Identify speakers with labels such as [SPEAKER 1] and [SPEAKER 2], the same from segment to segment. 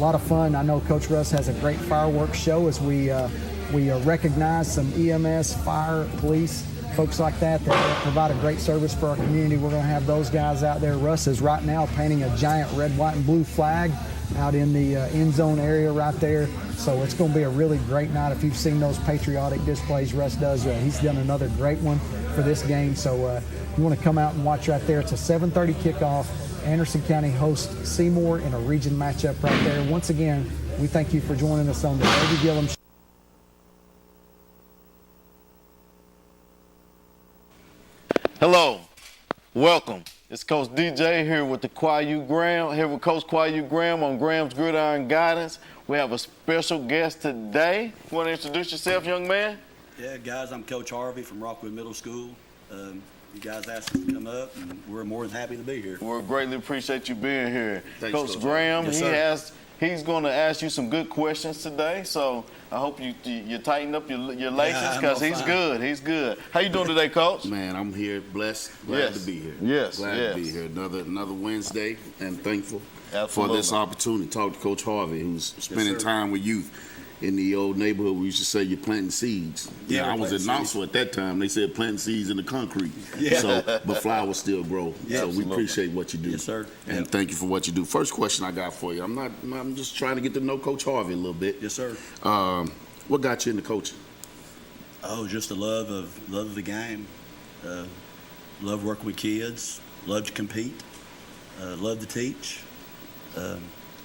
[SPEAKER 1] lot of fun. I know Coach Russ has a great fireworks show as we recognize some EMS, fire, police, folks like that provide a great service for our community. We're going to have those guys out there. Russ is right now painting a giant red, white, and blue flag out in the end zone area right there. So it's going to be a really great night. If you've seen those patriotic displays Russ does, he's done another great one for this game. So you want to come out and watch right there. It's a 7:30 kickoff. Anderson County hosts Seymour in a region matchup right there. Once again, we thank you for joining us on the Davey Gillum Show.
[SPEAKER 2] Hello, welcome. It's Coach DJ here with Coach Kwayu Graham on Graham's Gridiron Guidance. We have a special guest today. You want to introduce yourself, young man?
[SPEAKER 3] Yeah, guys, I'm Coach Harvey from Rockwood Middle School. You guys asked us to come up, and we're more than happy to be here.
[SPEAKER 2] We greatly appreciate you being here.
[SPEAKER 3] Thanks,
[SPEAKER 2] Coach Graham,
[SPEAKER 3] yes,
[SPEAKER 2] he's going to ask you some good questions today, so I hope you tighten up your laces because he's good. He's good. How you doing today, Coach?
[SPEAKER 4] Man, I'm here, blessed, glad to be here.
[SPEAKER 2] Yes,
[SPEAKER 4] glad to be here. Another Wednesday, and thankful
[SPEAKER 2] Absolutely.
[SPEAKER 4] for this opportunity to talk to Coach Harvey, who's spending time with youth. In the old neighborhood, we used to say you're planting seeds.
[SPEAKER 3] Yeah,
[SPEAKER 4] I was an announcer at that time. They said planting seeds in the concrete.
[SPEAKER 3] Yeah.
[SPEAKER 4] So, but flowers still grow.
[SPEAKER 3] Yeah,
[SPEAKER 4] so
[SPEAKER 3] absolutely.
[SPEAKER 4] we appreciate what you do.
[SPEAKER 3] Yes, sir.
[SPEAKER 4] And thank you for what you do. First question I got for you. I'm just trying to get to know Coach Harvey a little bit.
[SPEAKER 3] Yes, sir.
[SPEAKER 4] What got you into coaching?
[SPEAKER 3] Oh, just the love of the game. Love working with kids. Love to compete. Love to teach.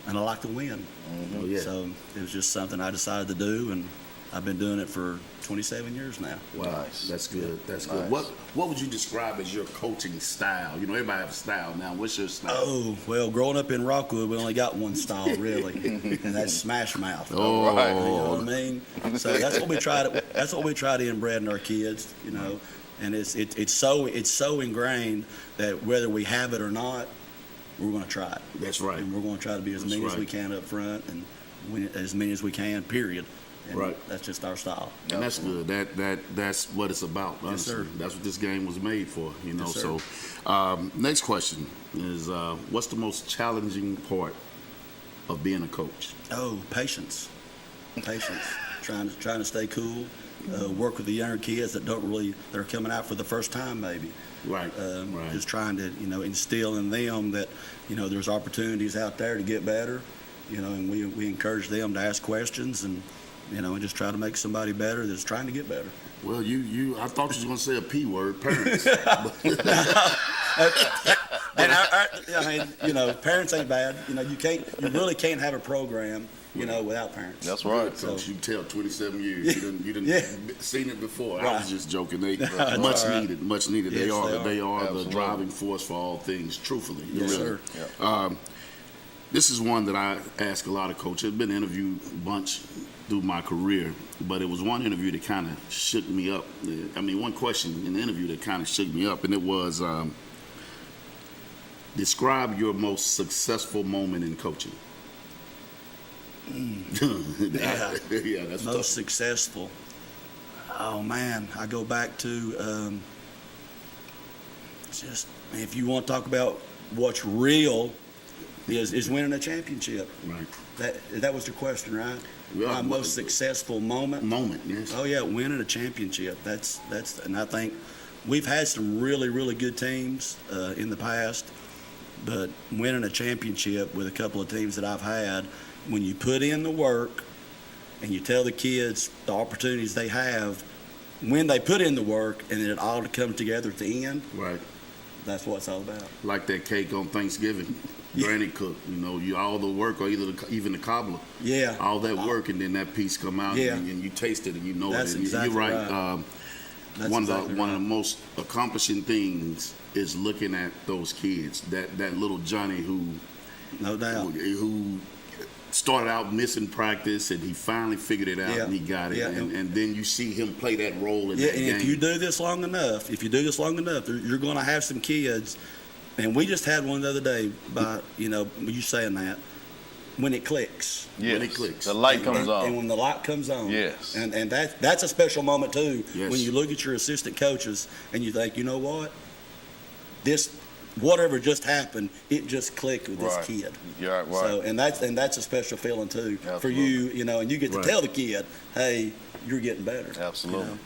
[SPEAKER 3] And I like to win.
[SPEAKER 4] Mm-hmm. Oh, yeah.
[SPEAKER 3] So it was just something I decided to do, and I've been doing it for 27 years now.
[SPEAKER 4] Wow,
[SPEAKER 2] Nice.
[SPEAKER 4] That's good. That's
[SPEAKER 2] Nice.
[SPEAKER 4] good. What would you describe as your coaching style? You know, everybody has a style now. What's your style?
[SPEAKER 3] Oh, well, growing up in Rockwood, we only got one style, really, and that's smash mouth.
[SPEAKER 4] Oh,
[SPEAKER 2] right.
[SPEAKER 3] You know what I mean? So that's what we try to inbred in our kids, you know. And it's so ingrained that whether we have it or not, we're going to try it.
[SPEAKER 4] That's right.
[SPEAKER 3] And we're going to try to be as many as we can up front and win as many as we can, period. And
[SPEAKER 4] Right.
[SPEAKER 3] that's just our style.
[SPEAKER 4] And that's good. That's what it's about.
[SPEAKER 3] Yes,
[SPEAKER 4] Honestly.
[SPEAKER 3] sir.
[SPEAKER 4] That's what this game was made for. You know.
[SPEAKER 3] Yes, sir.
[SPEAKER 4] So, next question is, what's the most challenging part of being a coach?
[SPEAKER 3] Oh, patience. Trying to stay cool. Work with the younger kids that are coming out for the first time, maybe.
[SPEAKER 4] Right. Right.
[SPEAKER 3] Just trying to, instill in them that, there's opportunities out there to get better, and we encourage them to ask questions and, and just try to make somebody better that's trying to get better.
[SPEAKER 4] Well, I thought you was going to say a P word, parents.
[SPEAKER 3] And parents ain't bad. You really can't have a program, without parents.
[SPEAKER 2] That's right.
[SPEAKER 4] Coach, you tell 27 years. You done seen it before.
[SPEAKER 3] Right.
[SPEAKER 4] I was just joking. They much needed.
[SPEAKER 3] Yes,
[SPEAKER 4] they are the
[SPEAKER 2] Absolutely.
[SPEAKER 4] driving force for all things. Truthfully,
[SPEAKER 3] Yes,
[SPEAKER 4] really.
[SPEAKER 3] sir.
[SPEAKER 4] This is one that I ask a lot of coaches. I've been interviewed a bunch through my career, but it was one interview that kind of shook me up. One question in the interview that kind of shook me up, and it was, describe your most successful moment in coaching.
[SPEAKER 3] Yeah.
[SPEAKER 4] Yeah, that's
[SPEAKER 3] Most
[SPEAKER 4] tough.
[SPEAKER 3] successful. Oh man, I go back to if you want to talk about what's real, is winning a championship.
[SPEAKER 4] Right.
[SPEAKER 3] That was the question, right?
[SPEAKER 4] Yeah,
[SPEAKER 3] My most successful moment.
[SPEAKER 4] Yes.
[SPEAKER 3] Oh yeah, winning a championship. That's and I think we've had some really, really good teams in the past, but winning a championship with a couple of teams that I've had, when you put in the work and you tell the kids the opportunities they have, when they put in the work and then it all comes together at the end,
[SPEAKER 4] Right.
[SPEAKER 3] that's what it's all about.
[SPEAKER 4] Like that cake on Thanksgiving. Granny cooked, all the work, or even the cobbler.
[SPEAKER 3] Yeah.
[SPEAKER 4] All that work, and then that piece come out,
[SPEAKER 3] Yeah.
[SPEAKER 4] and you taste it, and you know
[SPEAKER 3] That's
[SPEAKER 4] it. And
[SPEAKER 3] exactly
[SPEAKER 4] you're right.
[SPEAKER 3] right. That's
[SPEAKER 4] One
[SPEAKER 3] exactly
[SPEAKER 4] of the most accomplishing things is looking at those kids. That little Johnny who
[SPEAKER 3] No doubt.
[SPEAKER 4] who started out missing practice, and he finally figured it out,
[SPEAKER 3] Yeah.
[SPEAKER 4] and he got it.
[SPEAKER 3] Yeah.
[SPEAKER 4] And then you see him play that role in
[SPEAKER 3] Yeah,
[SPEAKER 4] that
[SPEAKER 3] and
[SPEAKER 4] game.
[SPEAKER 3] if you do this long enough, you're going to have some kids. And we just had one the other day by, you saying that, when it clicks.
[SPEAKER 2] Yes.
[SPEAKER 4] When it clicks.
[SPEAKER 2] The light comes on.
[SPEAKER 3] And when the light comes on.
[SPEAKER 2] Yes.
[SPEAKER 3] And that's a special moment, too,
[SPEAKER 4] Yes.
[SPEAKER 3] when you look at your assistant coaches and you think, you know what? whatever just happened, it just clicked with this kid.
[SPEAKER 2] Yeah, right.
[SPEAKER 3] So, and that's a special feeling too for you, and you get to tell the kid, hey, you're getting better.
[SPEAKER 2] Absolutely.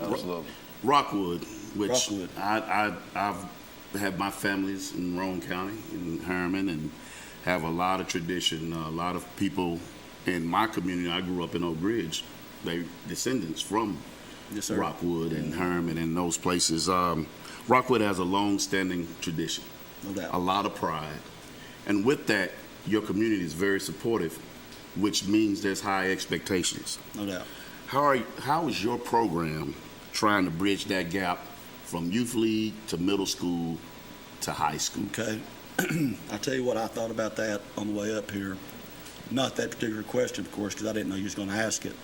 [SPEAKER 2] Absolutely.
[SPEAKER 4] Rockwood, which I've had my families in Roane County, in Herman, and have a lot of tradition. A lot of people in my community, I grew up in Oak Ridge, they descendants from Rockwood and Herman and those places. Rockwood has a long-standing tradition,
[SPEAKER 3] no doubt.
[SPEAKER 4] A lot of pride. And with that, your community is very supportive, which means there's high expectations.
[SPEAKER 3] No doubt.
[SPEAKER 4] How is your program trying to bridge that gap from youth league to middle school to high school?
[SPEAKER 3] Okay. I'll tell you what I thought about that on the way up here. Not that particular question, of course, because I didn't know you was going to ask it.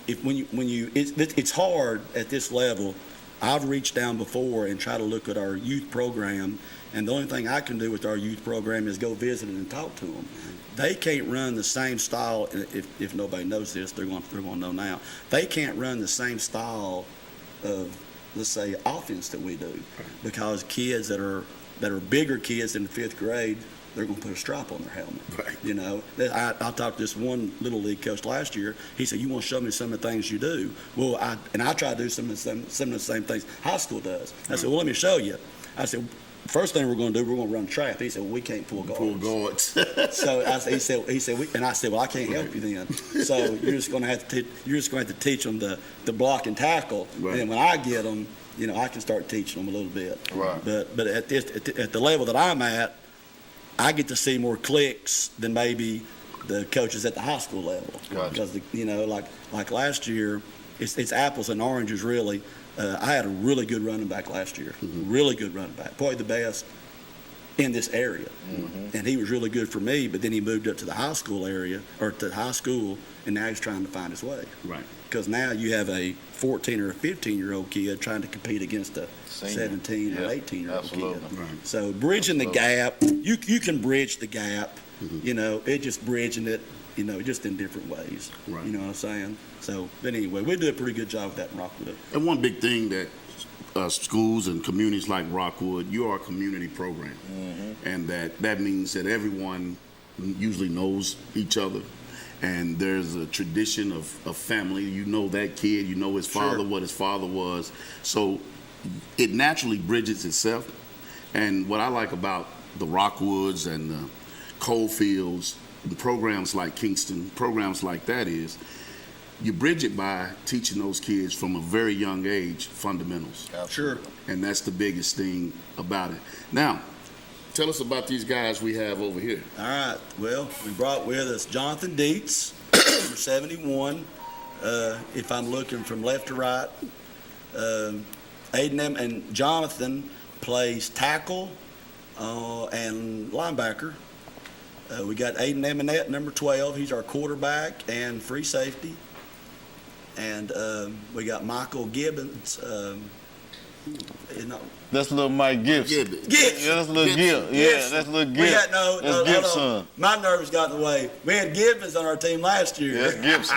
[SPEAKER 3] It's hard at this level. I've reached down before and tried to look at our youth program, and the only thing I can do with our youth program is go visit and talk to them. They can't run the same style. If nobody knows this, they're going to know now. They can't run the same style of, let's say, offense that we do, because kids that are bigger kids in the 5th grade, they're going to put a stripe on their helmet.
[SPEAKER 4] Right.
[SPEAKER 3] I talked to this one little league coach last year. He said, "You want to show me some of the things you do?" Well, I try to do some of the same things high school does. I said, "Well, let me show you." I said, "First thing we're going to do, we're going to run track." He said, "Well, we can't pull guards." So he said, "Well, I can't help you then. So you're just going to have to teach them the block and tackle.
[SPEAKER 4] Right.
[SPEAKER 3] And when I get them, I can start teaching them a little bit."
[SPEAKER 2] Right.
[SPEAKER 3] But at the level that I'm at, I get to see more clicks than maybe the coaches at the high school level.
[SPEAKER 2] Gotcha.
[SPEAKER 3] Because like last year, it's apples and oranges really. I had a really good running back last year. Really good running back, probably the best in this area. And he was really good for me. But then he moved up to the high school area, or to high school, and now he's trying to find his way.
[SPEAKER 4] Right.
[SPEAKER 3] Because now you have a 14 or a 15-year-old kid trying to compete against a 17 or 18-year-old kid.
[SPEAKER 4] Right.
[SPEAKER 3] So bridging the gap, you can bridge the gap. It's just bridging it, just in different ways.
[SPEAKER 4] Right.
[SPEAKER 3] You know what I'm saying? So, but anyway, we do a pretty good job with that in Rockwood.
[SPEAKER 4] And one big thing that schools and communities like Rockwood, you are a community program. And that means that everyone usually knows each other. And there's a tradition of family. You know that kid, you know his father, what his father was. So it naturally bridges itself. And what I like about the Rockwoods and the Coalfields, and programs like Kingston, programs like that is, you bridge it by teaching those kids from a very young age fundamentals.
[SPEAKER 3] Sure.
[SPEAKER 4] And that's the biggest thing about it. Now, tell us about these guys we have over here.
[SPEAKER 3] All right. Well, we brought with us Jonathan Dietz, number 71. If I'm looking from left to right, Aiden and Jonathan plays tackle and linebacker. We got Aiden Eminette, number 12. He's our quarterback and free safety. And we got Michael Gibbons.
[SPEAKER 2] That's little Mike Gibson.
[SPEAKER 3] Gibson.
[SPEAKER 2] Yeah, that's little Gib. Yeah, that's little
[SPEAKER 3] We
[SPEAKER 2] Gib.
[SPEAKER 3] had
[SPEAKER 2] That's Gibson.
[SPEAKER 3] My nerves got in the way. We had Gibbons on our team last year.
[SPEAKER 2] Yeah, that's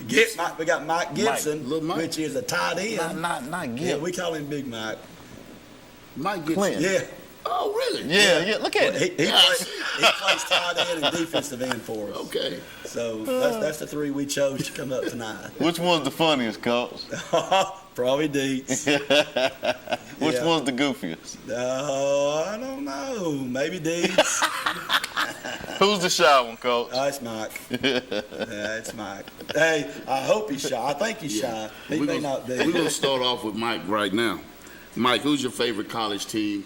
[SPEAKER 2] Gibson.
[SPEAKER 3] We got Mike Gibson,
[SPEAKER 4] Little Mike.
[SPEAKER 3] which is a tight end.
[SPEAKER 2] Not
[SPEAKER 3] Yeah,
[SPEAKER 2] Gib.
[SPEAKER 3] we call him Big Mike.
[SPEAKER 4] Mike Gibson.
[SPEAKER 2] Clinton.
[SPEAKER 3] Yeah.
[SPEAKER 4] Oh, really?
[SPEAKER 2] Yeah, look at
[SPEAKER 3] He
[SPEAKER 2] it.
[SPEAKER 3] plays tight end and defensive end for us.
[SPEAKER 4] Okay.
[SPEAKER 3] So that's the three we chose to come up tonight.
[SPEAKER 2] Which one's the funniest, Coach?
[SPEAKER 3] Probably Dietz.
[SPEAKER 2] Which
[SPEAKER 3] Yeah.
[SPEAKER 2] one's the goofiest?
[SPEAKER 3] I don't know. Maybe Dietz.
[SPEAKER 2] Who's the shy one, Coach?
[SPEAKER 3] It's Mike. Yeah, it's Mike. Hey, I hope he's shy. I think he's shy. He may not be.
[SPEAKER 4] We're going to start off with Mike right now. Mike, who's your favorite college team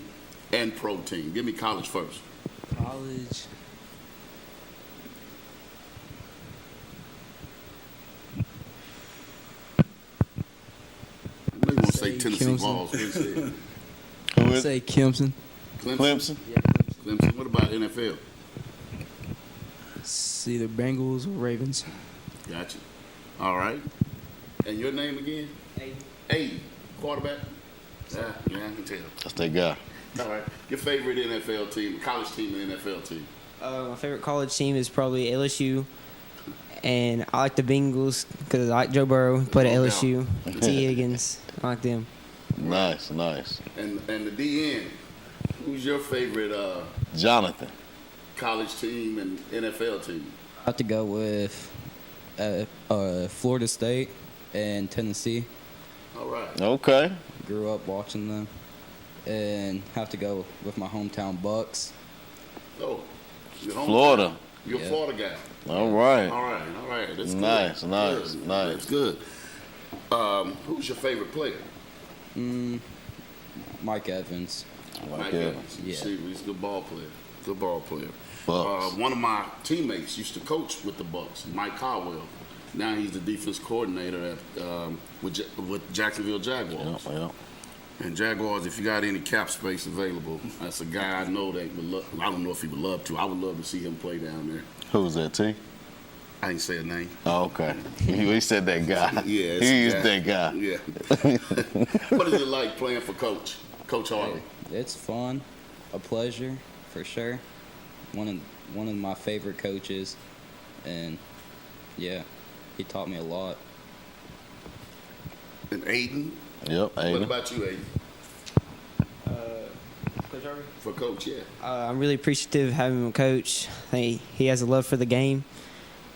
[SPEAKER 4] and pro team? Give me college first.
[SPEAKER 5] College.
[SPEAKER 4] I know you want to say
[SPEAKER 5] Say
[SPEAKER 4] Tennessee
[SPEAKER 5] Clemson.
[SPEAKER 4] Vols. What do you say?
[SPEAKER 2] Who is
[SPEAKER 5] Say Clemson.
[SPEAKER 2] Clemson?
[SPEAKER 5] Yeah, Clemson.
[SPEAKER 4] Clemson. What about NFL?
[SPEAKER 5] It's either Bengals or Ravens.
[SPEAKER 4] Gotcha. All right. And your name again? Aiden. Quarterback? Yeah, I can tell.
[SPEAKER 2] That's that guy.
[SPEAKER 4] All right. Your favorite NFL team, college team and NFL team?
[SPEAKER 6] My favorite college team is probably LSU, and I like the Bengals because I like Joe Burrow. Played at
[SPEAKER 4] Oh,
[SPEAKER 6] LSU. T. Higgins, I like them.
[SPEAKER 2] Nice.
[SPEAKER 4] And the DN, Who's your favorite
[SPEAKER 2] Jonathan.
[SPEAKER 4] college team and NFL team?
[SPEAKER 5] I have to go with Florida State and Tennessee.
[SPEAKER 4] All right.
[SPEAKER 2] Okay.
[SPEAKER 5] Grew up watching them. And have to go with my hometown Bucks.
[SPEAKER 4] Oh, you're home
[SPEAKER 2] Florida.
[SPEAKER 4] town. You're a
[SPEAKER 5] Yeah.
[SPEAKER 4] Florida guy.
[SPEAKER 2] All right.
[SPEAKER 4] All right. That's
[SPEAKER 2] Nice,
[SPEAKER 4] good.
[SPEAKER 2] nice,
[SPEAKER 4] Good.
[SPEAKER 2] nice.
[SPEAKER 4] That's good. Who's your favorite player?
[SPEAKER 5] Mike Evans.
[SPEAKER 4] Mike
[SPEAKER 2] Evans.
[SPEAKER 4] Evans.
[SPEAKER 5] Yeah.
[SPEAKER 4] See, he's a good ball player. Good ball player.
[SPEAKER 2] Bucks.
[SPEAKER 4] One of my teammates used to coach with the Bucks, Mike Caldwell. Now he's the defense coordinator at with Jacksonville Jaguars.
[SPEAKER 2] Yeah.
[SPEAKER 4] And Jaguars, if you got any cap space available, that's a guy I know that would love. I don't know if he would love to. I would love to see him play down there.
[SPEAKER 2] Who's that, T?
[SPEAKER 4] I ain't say a name.
[SPEAKER 2] Oh, okay. He said that guy.
[SPEAKER 4] Yeah, it's
[SPEAKER 2] He
[SPEAKER 4] a
[SPEAKER 2] is
[SPEAKER 4] guy.
[SPEAKER 2] that guy.
[SPEAKER 4] Yeah. What is it like playing for Coach Harley?
[SPEAKER 5] It's fun, a pleasure for sure. One of my favorite coaches, and yeah, he taught me a lot.
[SPEAKER 4] And Aiden?
[SPEAKER 2] Yep,
[SPEAKER 4] What
[SPEAKER 2] Aiden.
[SPEAKER 4] about you, Aiden?
[SPEAKER 6] Coach Harvey?
[SPEAKER 4] For Coach, yeah.
[SPEAKER 6] I'm really appreciative of having him a coach. I think he has a love for the game.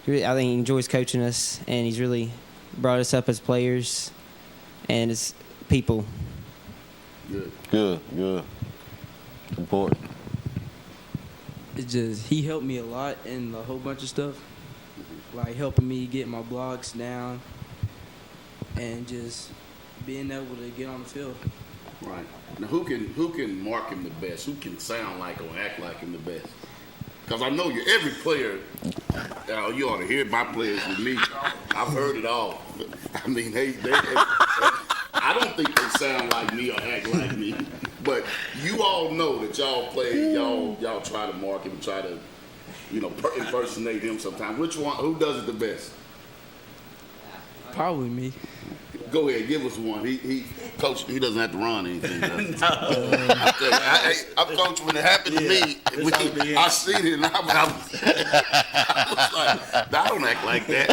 [SPEAKER 6] I think he enjoys coaching us, and he's really brought us up as players and as people.
[SPEAKER 4] Good.
[SPEAKER 2] Good. Important.
[SPEAKER 5] It's just he helped me a lot in a whole bunch of stuff, like helping me get my blocks down, and just being able to get on the field.
[SPEAKER 4] Right. Now, who can mark him the best? Who can sound like or act like him the best? Because I know every player, you ought to hear my players with me. I've heard it all. I mean, I don't think they sound like me or act like me. But you all know that y'all play, y'all try to mark him, try to, impersonate him sometimes. Who does it the best?
[SPEAKER 5] Probably me.
[SPEAKER 4] Go ahead, give us one. Coach, he doesn't have to run anything. I'm coach. When it happened to me, I seen it, and I was like, I don't act like that.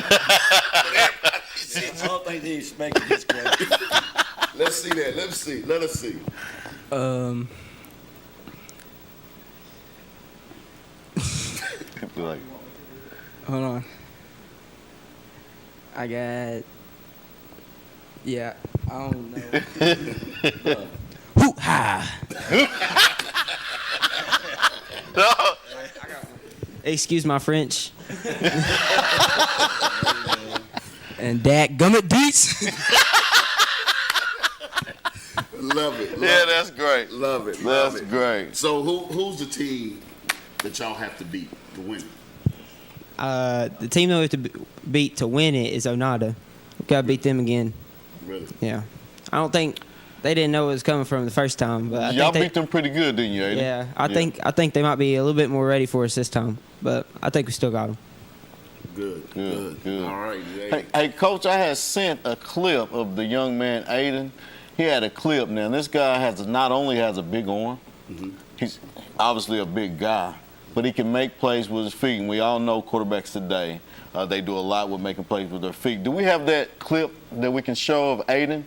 [SPEAKER 3] I don't think they expected this question.
[SPEAKER 4] Let's see that. Let us see.
[SPEAKER 2] Like,
[SPEAKER 5] Hold on. I got. Yeah, I don't know. Hoo ha!
[SPEAKER 6] Excuse my French.
[SPEAKER 5] And that gummit deets.
[SPEAKER 4] Love it.
[SPEAKER 2] yeah, that's great.
[SPEAKER 4] Love it.
[SPEAKER 2] That's great.
[SPEAKER 4] So who's the team that y'all have to beat to win?
[SPEAKER 6] The team that we have to beat to win it is Onada. We've got to beat them again.
[SPEAKER 4] Really?
[SPEAKER 6] Yeah. I don't think they didn't know it was coming from the first time, but
[SPEAKER 2] Y'all beat them pretty good, didn't you, Aiden?
[SPEAKER 6] Yeah, I think they might be a little bit more ready for us this time, but I think we still got them.
[SPEAKER 4] Good. All right.
[SPEAKER 2] Hey, Coach, I had sent a clip of the young man, Aiden. He had a clip now. This guy not only has a big arm, he's obviously a big guy, but he can make plays with his feet. And we all know quarterbacks today, they do a lot with making plays with their feet. Do we have that clip that we can show of Aiden?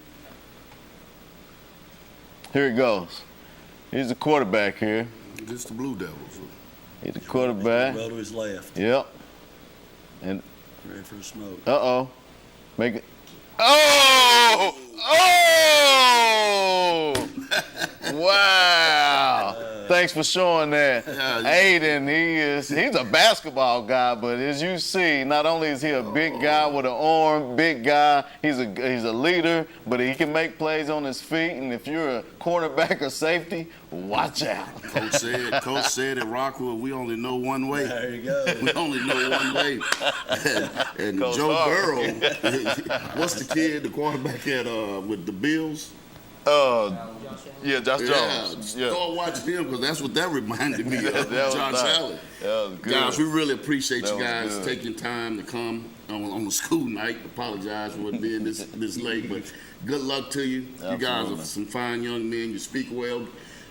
[SPEAKER 2] Here it goes. He's the quarterback here.
[SPEAKER 4] Just the Blue Devils.
[SPEAKER 2] He's the quarterback.
[SPEAKER 3] Well to his left.
[SPEAKER 2] Yep. And
[SPEAKER 3] Ready for the smoke.
[SPEAKER 2] make it. Oh! Wow! Thanks for showing that. Aiden, he's a basketball guy, but as you see, not only is he a big guy with an arm, big guy, he's a leader, but he can make plays on his feet. And if you're a cornerback or safety, watch out.
[SPEAKER 4] Coach said at Rockwood, we only know one way.
[SPEAKER 3] There you go.
[SPEAKER 4] We only know one way. And
[SPEAKER 2] Coach
[SPEAKER 4] Joe
[SPEAKER 2] Harvey.
[SPEAKER 4] Burrow, what's the kid, the quarterback at with the Bills?
[SPEAKER 2] Yeah, Josh
[SPEAKER 4] Yeah,
[SPEAKER 2] Jones.
[SPEAKER 4] start watching him because that's what that reminded me of.
[SPEAKER 2] That was
[SPEAKER 4] Josh
[SPEAKER 2] nice.
[SPEAKER 4] Allen.
[SPEAKER 2] That was good.
[SPEAKER 4] Guys, we really appreciate
[SPEAKER 2] That
[SPEAKER 4] you
[SPEAKER 2] was
[SPEAKER 4] guys
[SPEAKER 2] good.
[SPEAKER 4] taking time to come on a school night. Apologize for it being this late, but good luck to you. You guys
[SPEAKER 2] Absolutely.
[SPEAKER 4] are some fine young men. You speak well.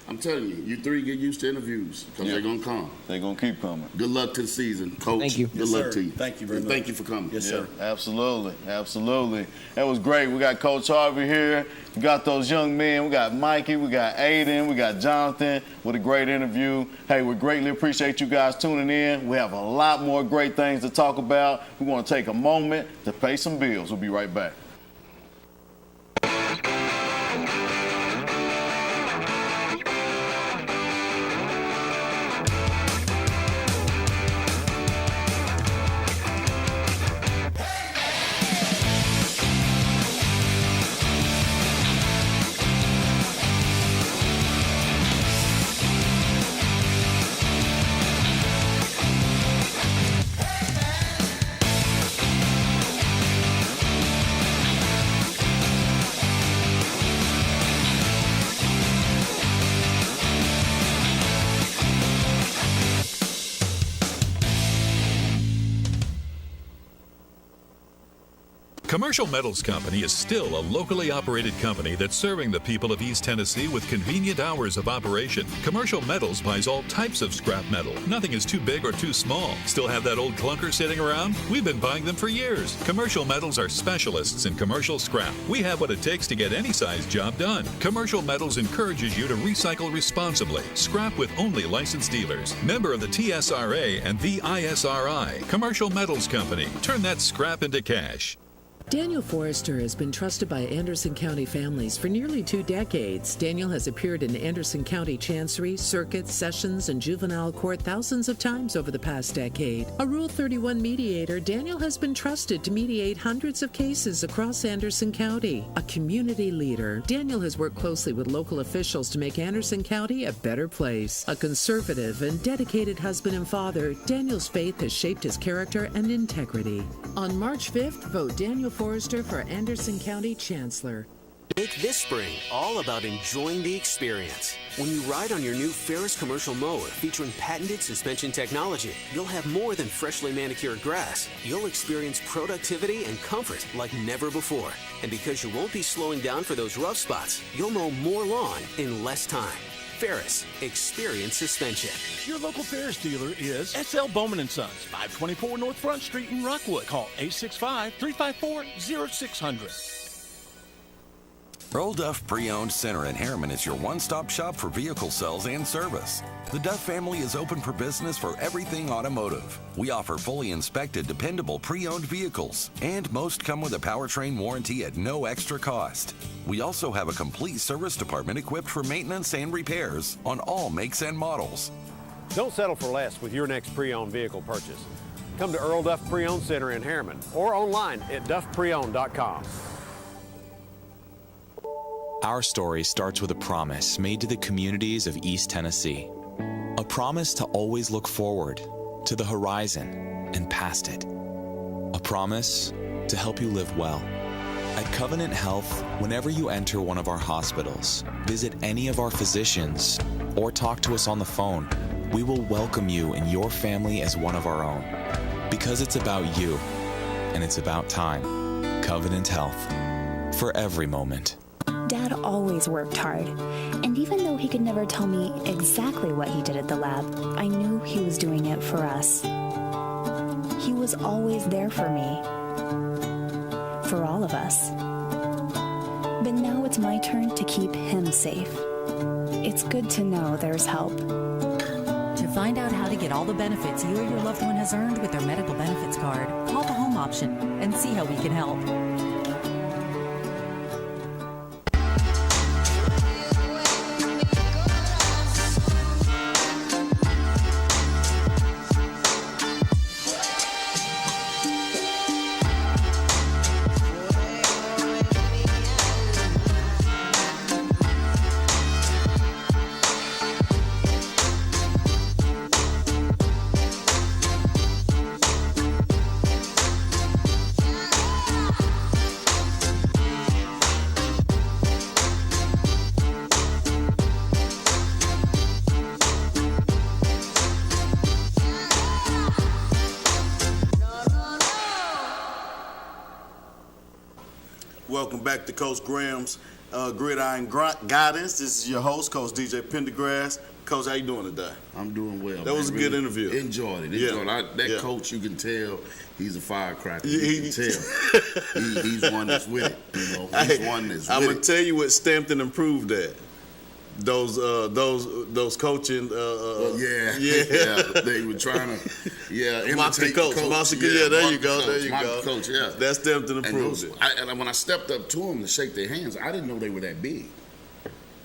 [SPEAKER 4] I'm telling you, you three get used to interviews because they're going to come.
[SPEAKER 2] They're going to keep coming.
[SPEAKER 4] Good luck to the season, Coach.
[SPEAKER 6] Thank you.
[SPEAKER 4] Good
[SPEAKER 3] Yes,
[SPEAKER 4] luck
[SPEAKER 3] sir.
[SPEAKER 4] to you.
[SPEAKER 3] Thank you very
[SPEAKER 4] And
[SPEAKER 3] much.
[SPEAKER 4] Thank you for coming.
[SPEAKER 3] Yes,
[SPEAKER 2] Yeah,
[SPEAKER 3] sir.
[SPEAKER 2] absolutely, absolutely. That was great. We got Coach Harvey here. We got those young men. We got Mikey. We got Aiden. We got Jonathan with a great interview. Hey, we greatly appreciate you guys tuning in. We have a lot more great things to talk about. We're going to take a moment to pay some bills. We'll be right back.
[SPEAKER 7] Commercial Metals Company is still a locally operated company that's serving the people of East Tennessee with convenient hours of operation. Commercial Metals buys all types of scrap metal. Nothing is too big or too small. Still have that old clunker sitting around? We've been buying them for years. Commercial Metals are specialists in commercial scrap. We have what it takes to get any size job done. Commercial Metals encourages you to recycle responsibly. Scrap with only licensed dealers. Member of the TSRA and the ISRI. Commercial Metals Company. Turn that scrap into cash.
[SPEAKER 8] Daniel Forrester has been trusted by Anderson County families for nearly 2 decades. Daniel has appeared in Anderson County Chancery, Circuit, Sessions, and Juvenile Court thousands of times over the past decade. A Rule 31 mediator, Daniel has been trusted to mediate hundreds of cases across Anderson County. A community leader, Daniel has worked closely with local officials to make Anderson County a better place. A conservative and dedicated husband and father, Daniel's faith has shaped his character and integrity. On March 5th, vote Daniel Forrester for Anderson County Chancellor.
[SPEAKER 9] Make this spring all about enjoying the experience. When you ride on your new Ferris commercial mower featuring patented suspension technology, you'll have more than freshly manicured grass. You'll experience productivity and comfort like never before. And because you won't be slowing down for those rough spots, you'll mow more lawn in less time. Ferris, experience suspension.
[SPEAKER 10] Your local Ferris dealer is S.L. Bowman & Sons, 524 North Front Street in Rockwood. Call 865-354-0600.
[SPEAKER 11] Earl Duff Pre-Owned Center in Harriman is your one-stop shop for vehicle sales and service. The Duff family is open for business for everything automotive. We offer fully inspected, dependable pre-owned vehicles, and most come with a powertrain warranty at no extra cost. We also have a complete service department equipped for maintenance and repairs on all makes and models.
[SPEAKER 12] Don't settle for less with your next pre-owned vehicle purchase. Come to Earl Duff Pre-Owned Center in Harriman or online at duffpreowned.com.
[SPEAKER 13] Our story starts with a promise made to the communities of East Tennessee. A promise to always look forward, to the horizon, and past it. A promise to help you live well. At Covenant Health, whenever you enter one of our hospitals, visit any of our physicians, or talk to us on the phone, we will welcome you and your family as one of our own. Because it's about you, and it's about time. Covenant Health. For every moment.
[SPEAKER 14] Dad always worked hard, and even though he could never tell me exactly what he did at the lab, I knew he was doing it for us. He was always there for me, for all of us. But now it's my turn to keep him safe. It's good to know there's help.
[SPEAKER 15] To find out how to get all the benefits you or your loved one has earned with their medical benefits card, call the home option and see how we can help.
[SPEAKER 2] Welcome back to Coach Graham's Gridiron Guidance. This is your host, Coach DJ Pendergrass. Coach, how you doing today?
[SPEAKER 4] I'm doing well.
[SPEAKER 2] That was a good interview.
[SPEAKER 4] Enjoyed it. That coach, you can tell he's a firecracker.
[SPEAKER 2] Yeah,
[SPEAKER 4] you can tell. He's one that's with it. You know, he's one that's with it.
[SPEAKER 2] I'm gonna tell you what stamped and improved that. Those coaching.
[SPEAKER 4] They were trying to, imitate
[SPEAKER 2] coach. There you go.
[SPEAKER 4] Coach, yeah.
[SPEAKER 2] That stamped and improved it.
[SPEAKER 4] And when I stepped up to them to shake their hands, I didn't know they were that big.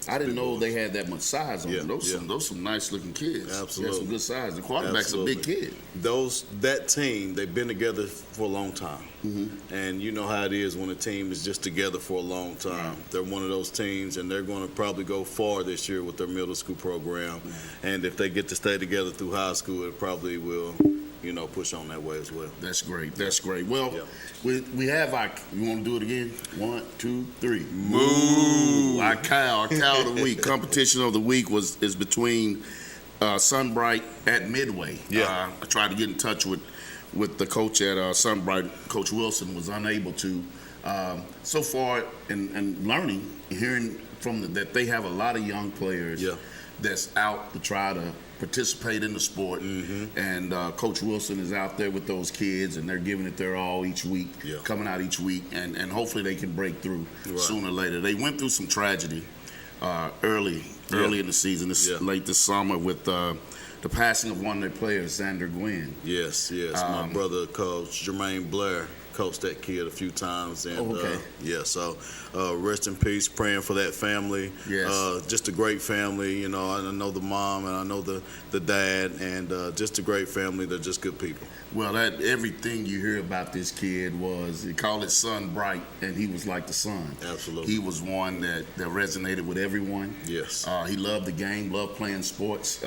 [SPEAKER 4] I didn't know they had that much size on them. Those some nice looking kids.
[SPEAKER 2] Absolutely.
[SPEAKER 4] Some good size. The quarterback's a big kid.
[SPEAKER 2] That team, they've been together for a long time. Mm-hmm. And you know how it is when a team is just together for a long time. Right. They're one of those teams, and they're going to probably go far this year with their middle school program. Mm-hmm. And if they get to stay together through high school, it probably will, push on that way as well.
[SPEAKER 4] That's great. Well, we have you want to do it again? 1, 2, 3. Moo! Our cow of the week. Competition of the week is between Sunbright at Midway.
[SPEAKER 2] Yeah.
[SPEAKER 4] I tried to get in touch with the coach at Sunbright. Coach Wilson was unable to. So far, in learning, hearing from that they have a lot of young players that's out to try to participate in the sport, and Coach Wilson is out there with those kids, and they're giving it their all each week, coming out each week, and hopefully they can break through sooner or later. They went through some tragedy early in the season, late this summer, with the passing of one of their players, Xander Gwynn.
[SPEAKER 2] Yes. My brother, Coach Jermaine Blair, coached that kid a few times, and so rest in peace. Praying for that family.
[SPEAKER 4] Yes.
[SPEAKER 2] Just a great family. I know the mom and I know the dad, and just a great family. They're just good people.
[SPEAKER 4] Well, everything you hear about this kid they call it Sun Bright, and he was like the sun.
[SPEAKER 2] Absolutely.
[SPEAKER 4] He was one that resonated with everyone.
[SPEAKER 2] Yes.
[SPEAKER 4] He loved the game, loved playing sports.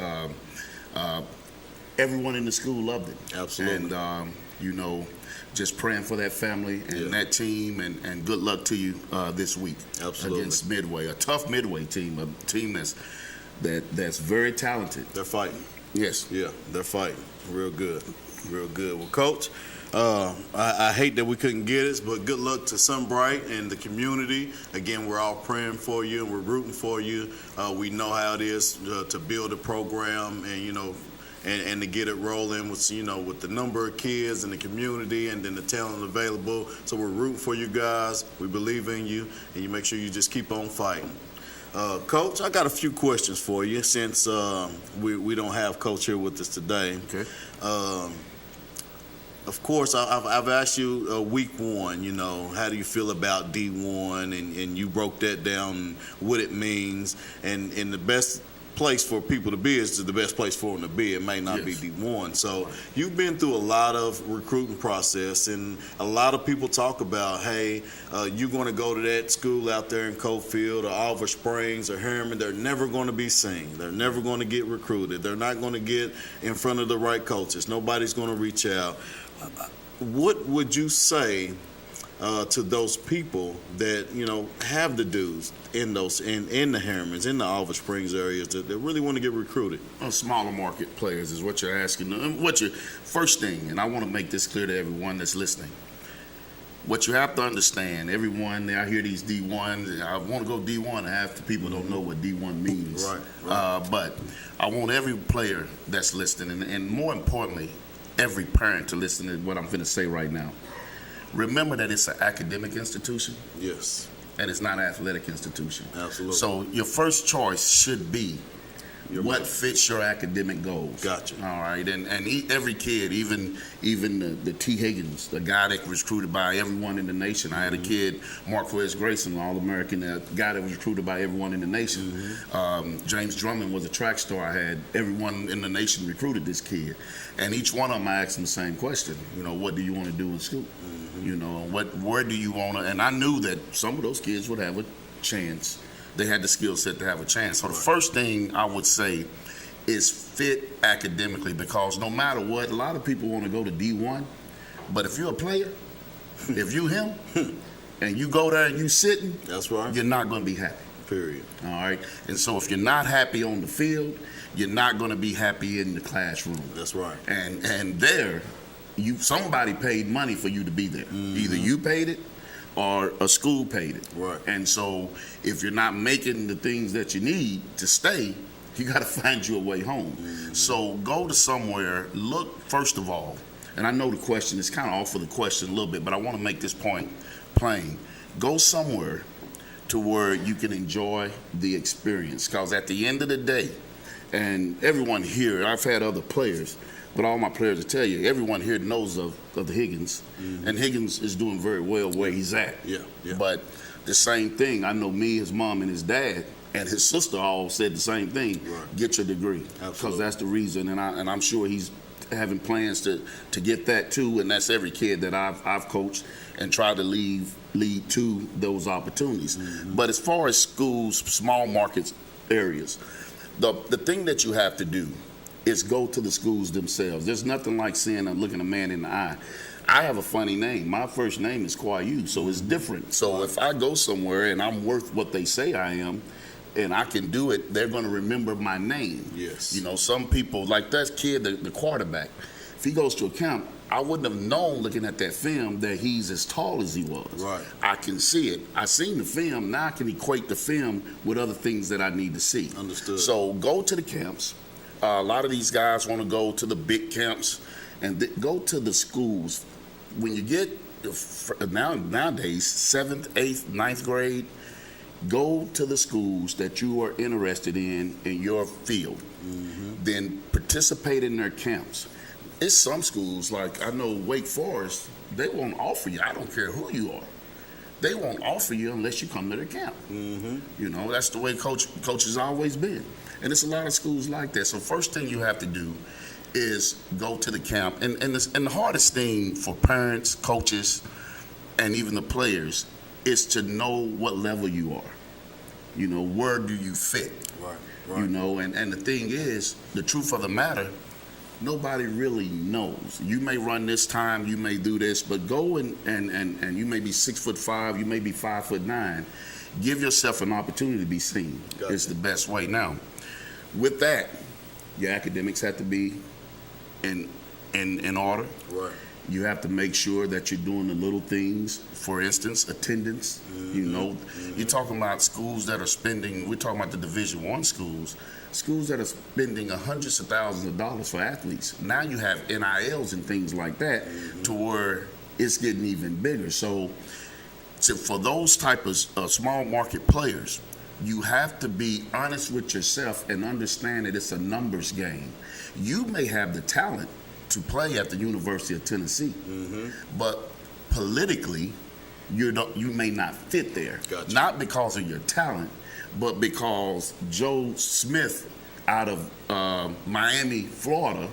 [SPEAKER 4] Everyone in the school loved it.
[SPEAKER 2] Absolutely.
[SPEAKER 4] And just praying for that family and that team, and good luck to you this week.
[SPEAKER 2] Absolutely.
[SPEAKER 4] Against Midway, a tough Midway team, a team that's very talented.
[SPEAKER 2] They're fighting.
[SPEAKER 4] Yes.
[SPEAKER 2] Yeah, they're fighting. Real good. Well, Coach, I hate that we couldn't get it, but good luck to Sunbright and the community. Again, we're all praying for you and we're rooting for you. We know how it is to build a program and to get it rolling with with the number of kids in the community and then the talent available. So we're rooting for you guys. We believe in you, and you make sure you just keep on fighting. Coach, I got a few questions for you since we don't have Coach here with us today.
[SPEAKER 4] Okay.
[SPEAKER 2] Of course, I've asked you week one, how do you feel about D1, and you broke that down, what it means, and the best place for people to be is the best place for them to be. It may not be D1. So you've been through a lot of recruiting process, and a lot of people talk about, hey, you're going to go to that school out there in Cofield or Oliver Springs or Harriman. They're never going to be seen. They're never going to get recruited. They're not going to get in front of the right coaches. Nobody's going to reach out. What would you say to those people that have the dudes in the Harrimans, in the Oliver Springs areas that really want to get recruited?
[SPEAKER 4] Smaller market players is what you're asking. First thing, and I want to make this clear to everyone that's listening. What you have to understand, everyone, I hear these D1s, I want to go D1, and half the people don't know what D1 means.
[SPEAKER 2] Right.
[SPEAKER 4] But I want every player that's listening, and more importantly, every parent to listen to what I'm going to say right now. Remember that it's an academic institution.
[SPEAKER 2] Yes.
[SPEAKER 4] And it's not an athletic institution.
[SPEAKER 2] Absolutely.
[SPEAKER 4] So your first choice should be what fits your academic goals.
[SPEAKER 2] Gotcha.
[SPEAKER 4] All right. And every kid, even the T. Higgins, the guy that was recruited by everyone in the nation. I had a kid, Marquez Grayson, All-American, guy that was recruited by everyone in the nation. James Drummond was a track star. I had everyone in the nation recruited this kid. And each one of them, I asked them the same question. What do you want to do in school? Where do you want to? And I knew that some of those kids would have a chance. They had the skill set to have a chance. So the first thing I would say is fit academically, because no matter what, a lot of people want to go to D1, but if you're a player, if you him, and you go there and you sitting,
[SPEAKER 2] that's right,
[SPEAKER 4] you're not going to be happy.
[SPEAKER 2] Period.
[SPEAKER 4] All right? And so if you're not happy on the field, you're not going to be happy in the classroom.
[SPEAKER 2] That's right.
[SPEAKER 4] And there, somebody paid money for you to be there. Either you paid it, or a school paid it.
[SPEAKER 16] Right.
[SPEAKER 4] And so if you're not making the things that you need to stay, you got to find you a way home.
[SPEAKER 16] Mm-hmm.
[SPEAKER 4] So go to somewhere, look, first of all, and I know the question is kind of off of the question a little bit, but I want to make this point plain. Go somewhere to where you can enjoy the experience. Because at the end of the day, and everyone here, I've had other players, but all my players will tell you, everyone here knows of the Higgins, and Higgins is doing very well where he's at.
[SPEAKER 16] Yeah.
[SPEAKER 4] But the same thing, I know me, his mom, and his dad, and his sister all said the same thing.
[SPEAKER 16] Right.
[SPEAKER 4] Get your degree, because that's the reason, and I'm sure he's having plans to get that too, and that's every kid that I've coached and try to lead to those opportunities. But as far as schools, small markets areas, the thing that you have to do is go to the schools themselves. There's nothing like seeing and looking a man in the eye. I have a funny name. My first name is Kwayu, so it's different. So if I go somewhere and I'm worth what they say I am, and I can do it, they're going to remember my name.
[SPEAKER 16] Yes.
[SPEAKER 4] You know, some people, like that kid, the quarterback, if he goes to a camp, I wouldn't have known looking at that film that he's as tall as he was.
[SPEAKER 16] Right.
[SPEAKER 4] I can see it. I seen the film. Now I can equate the film with other things that I need to see.
[SPEAKER 16] Understood.
[SPEAKER 4] So go to the camps. A lot of these guys want to go to the big camps, and go to the schools. When you get nowadays 7th, 8th, 9th grade, go to the schools that you are interested in your field. Then participate in their camps. It's some schools, like I know Wake Forest, they won't offer you. I don't care who you are. They won't offer you unless you come to their camp. You know, that's the way coach has always been. And it's a lot of schools like that. So first thing you have to do is go to the camp. And the hardest thing for parents, coaches, and even the players is to know what level you are. You know, where do you fit?
[SPEAKER 16] Right.
[SPEAKER 4] You know, and the thing is, the truth of the matter, nobody really knows. You may run this time, you may do this, but go and you may be 6'5", you may be 5'9". Give yourself an opportunity to be seen.
[SPEAKER 16] Gotcha.
[SPEAKER 4] It's the best way. Now, with that, your academics have to be in order.
[SPEAKER 16] Right.
[SPEAKER 4] You have to make sure that you're doing the little things. For instance, attendance. You know, you're talking about schools that are spending, we're talking about the Division I schools that are spending hundreds of thousands of dollars for athletes. Now you have NILs and things like that to where it's getting even bigger. So for those type of small market players, you have to be honest with yourself and understand that it's a numbers game. You may have the talent to play at the University of Tennessee, but politically, you may not fit there.
[SPEAKER 16] Gotcha.
[SPEAKER 4] Not because of your talent, but because Joe Smith out of Miami, Florida,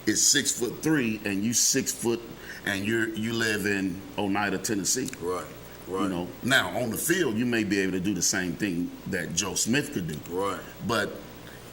[SPEAKER 4] is 6'3", and you 6 foot, and you live in Oneida, Tennessee.
[SPEAKER 16] Right.
[SPEAKER 4] You know, now on the field, you may be able to do the same thing that Joe Smith could do.
[SPEAKER 16] Right.
[SPEAKER 4] But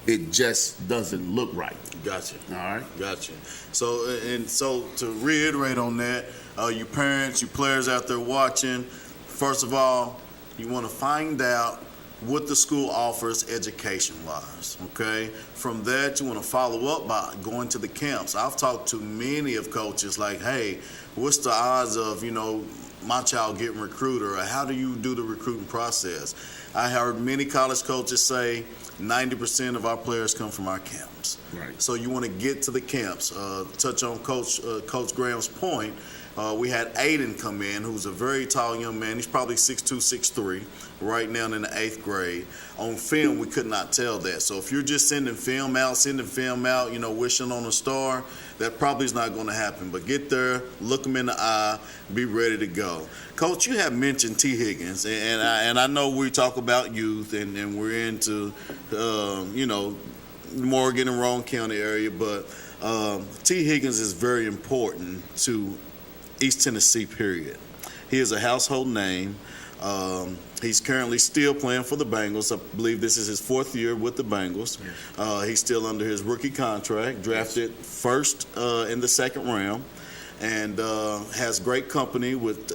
[SPEAKER 4] it just doesn't look right.
[SPEAKER 16] Gotcha.
[SPEAKER 4] All right.
[SPEAKER 16] Gotcha. So to reiterate on that, you parents, you players out there watching, first of all, you want to find out what the school offers education-wise, okay? From that, you want to follow up by going to the camps. I've talked to many of coaches like, hey, what's the odds of, you know, my child getting recruited, or how do you do the recruiting process? I heard many college coaches say 90% of our players come from our camps.
[SPEAKER 4] Right.
[SPEAKER 16] So you want to get to the camps. Touch on Coach Graham's point. We had Aiden come in, who's a very tall young man. He's probably 6'2", 6'3", right now in the 8th grade. On film, we could not tell that. So if you're just sending film out, you know, wishing on a star, that probably is not going to happen. But get there, look them in the eye, be ready to go. Coach, you have mentioned T. Higgins, and I know we talk about youth, and we're into, you know, Morgan and Roane County area, but T. Higgins is very important to East Tennessee, period. He is a household name. He's currently still playing for the Bengals. I believe this is his 4th year with the Bengals. He's still under his rookie contract, drafted first in the 2nd round. and has great company with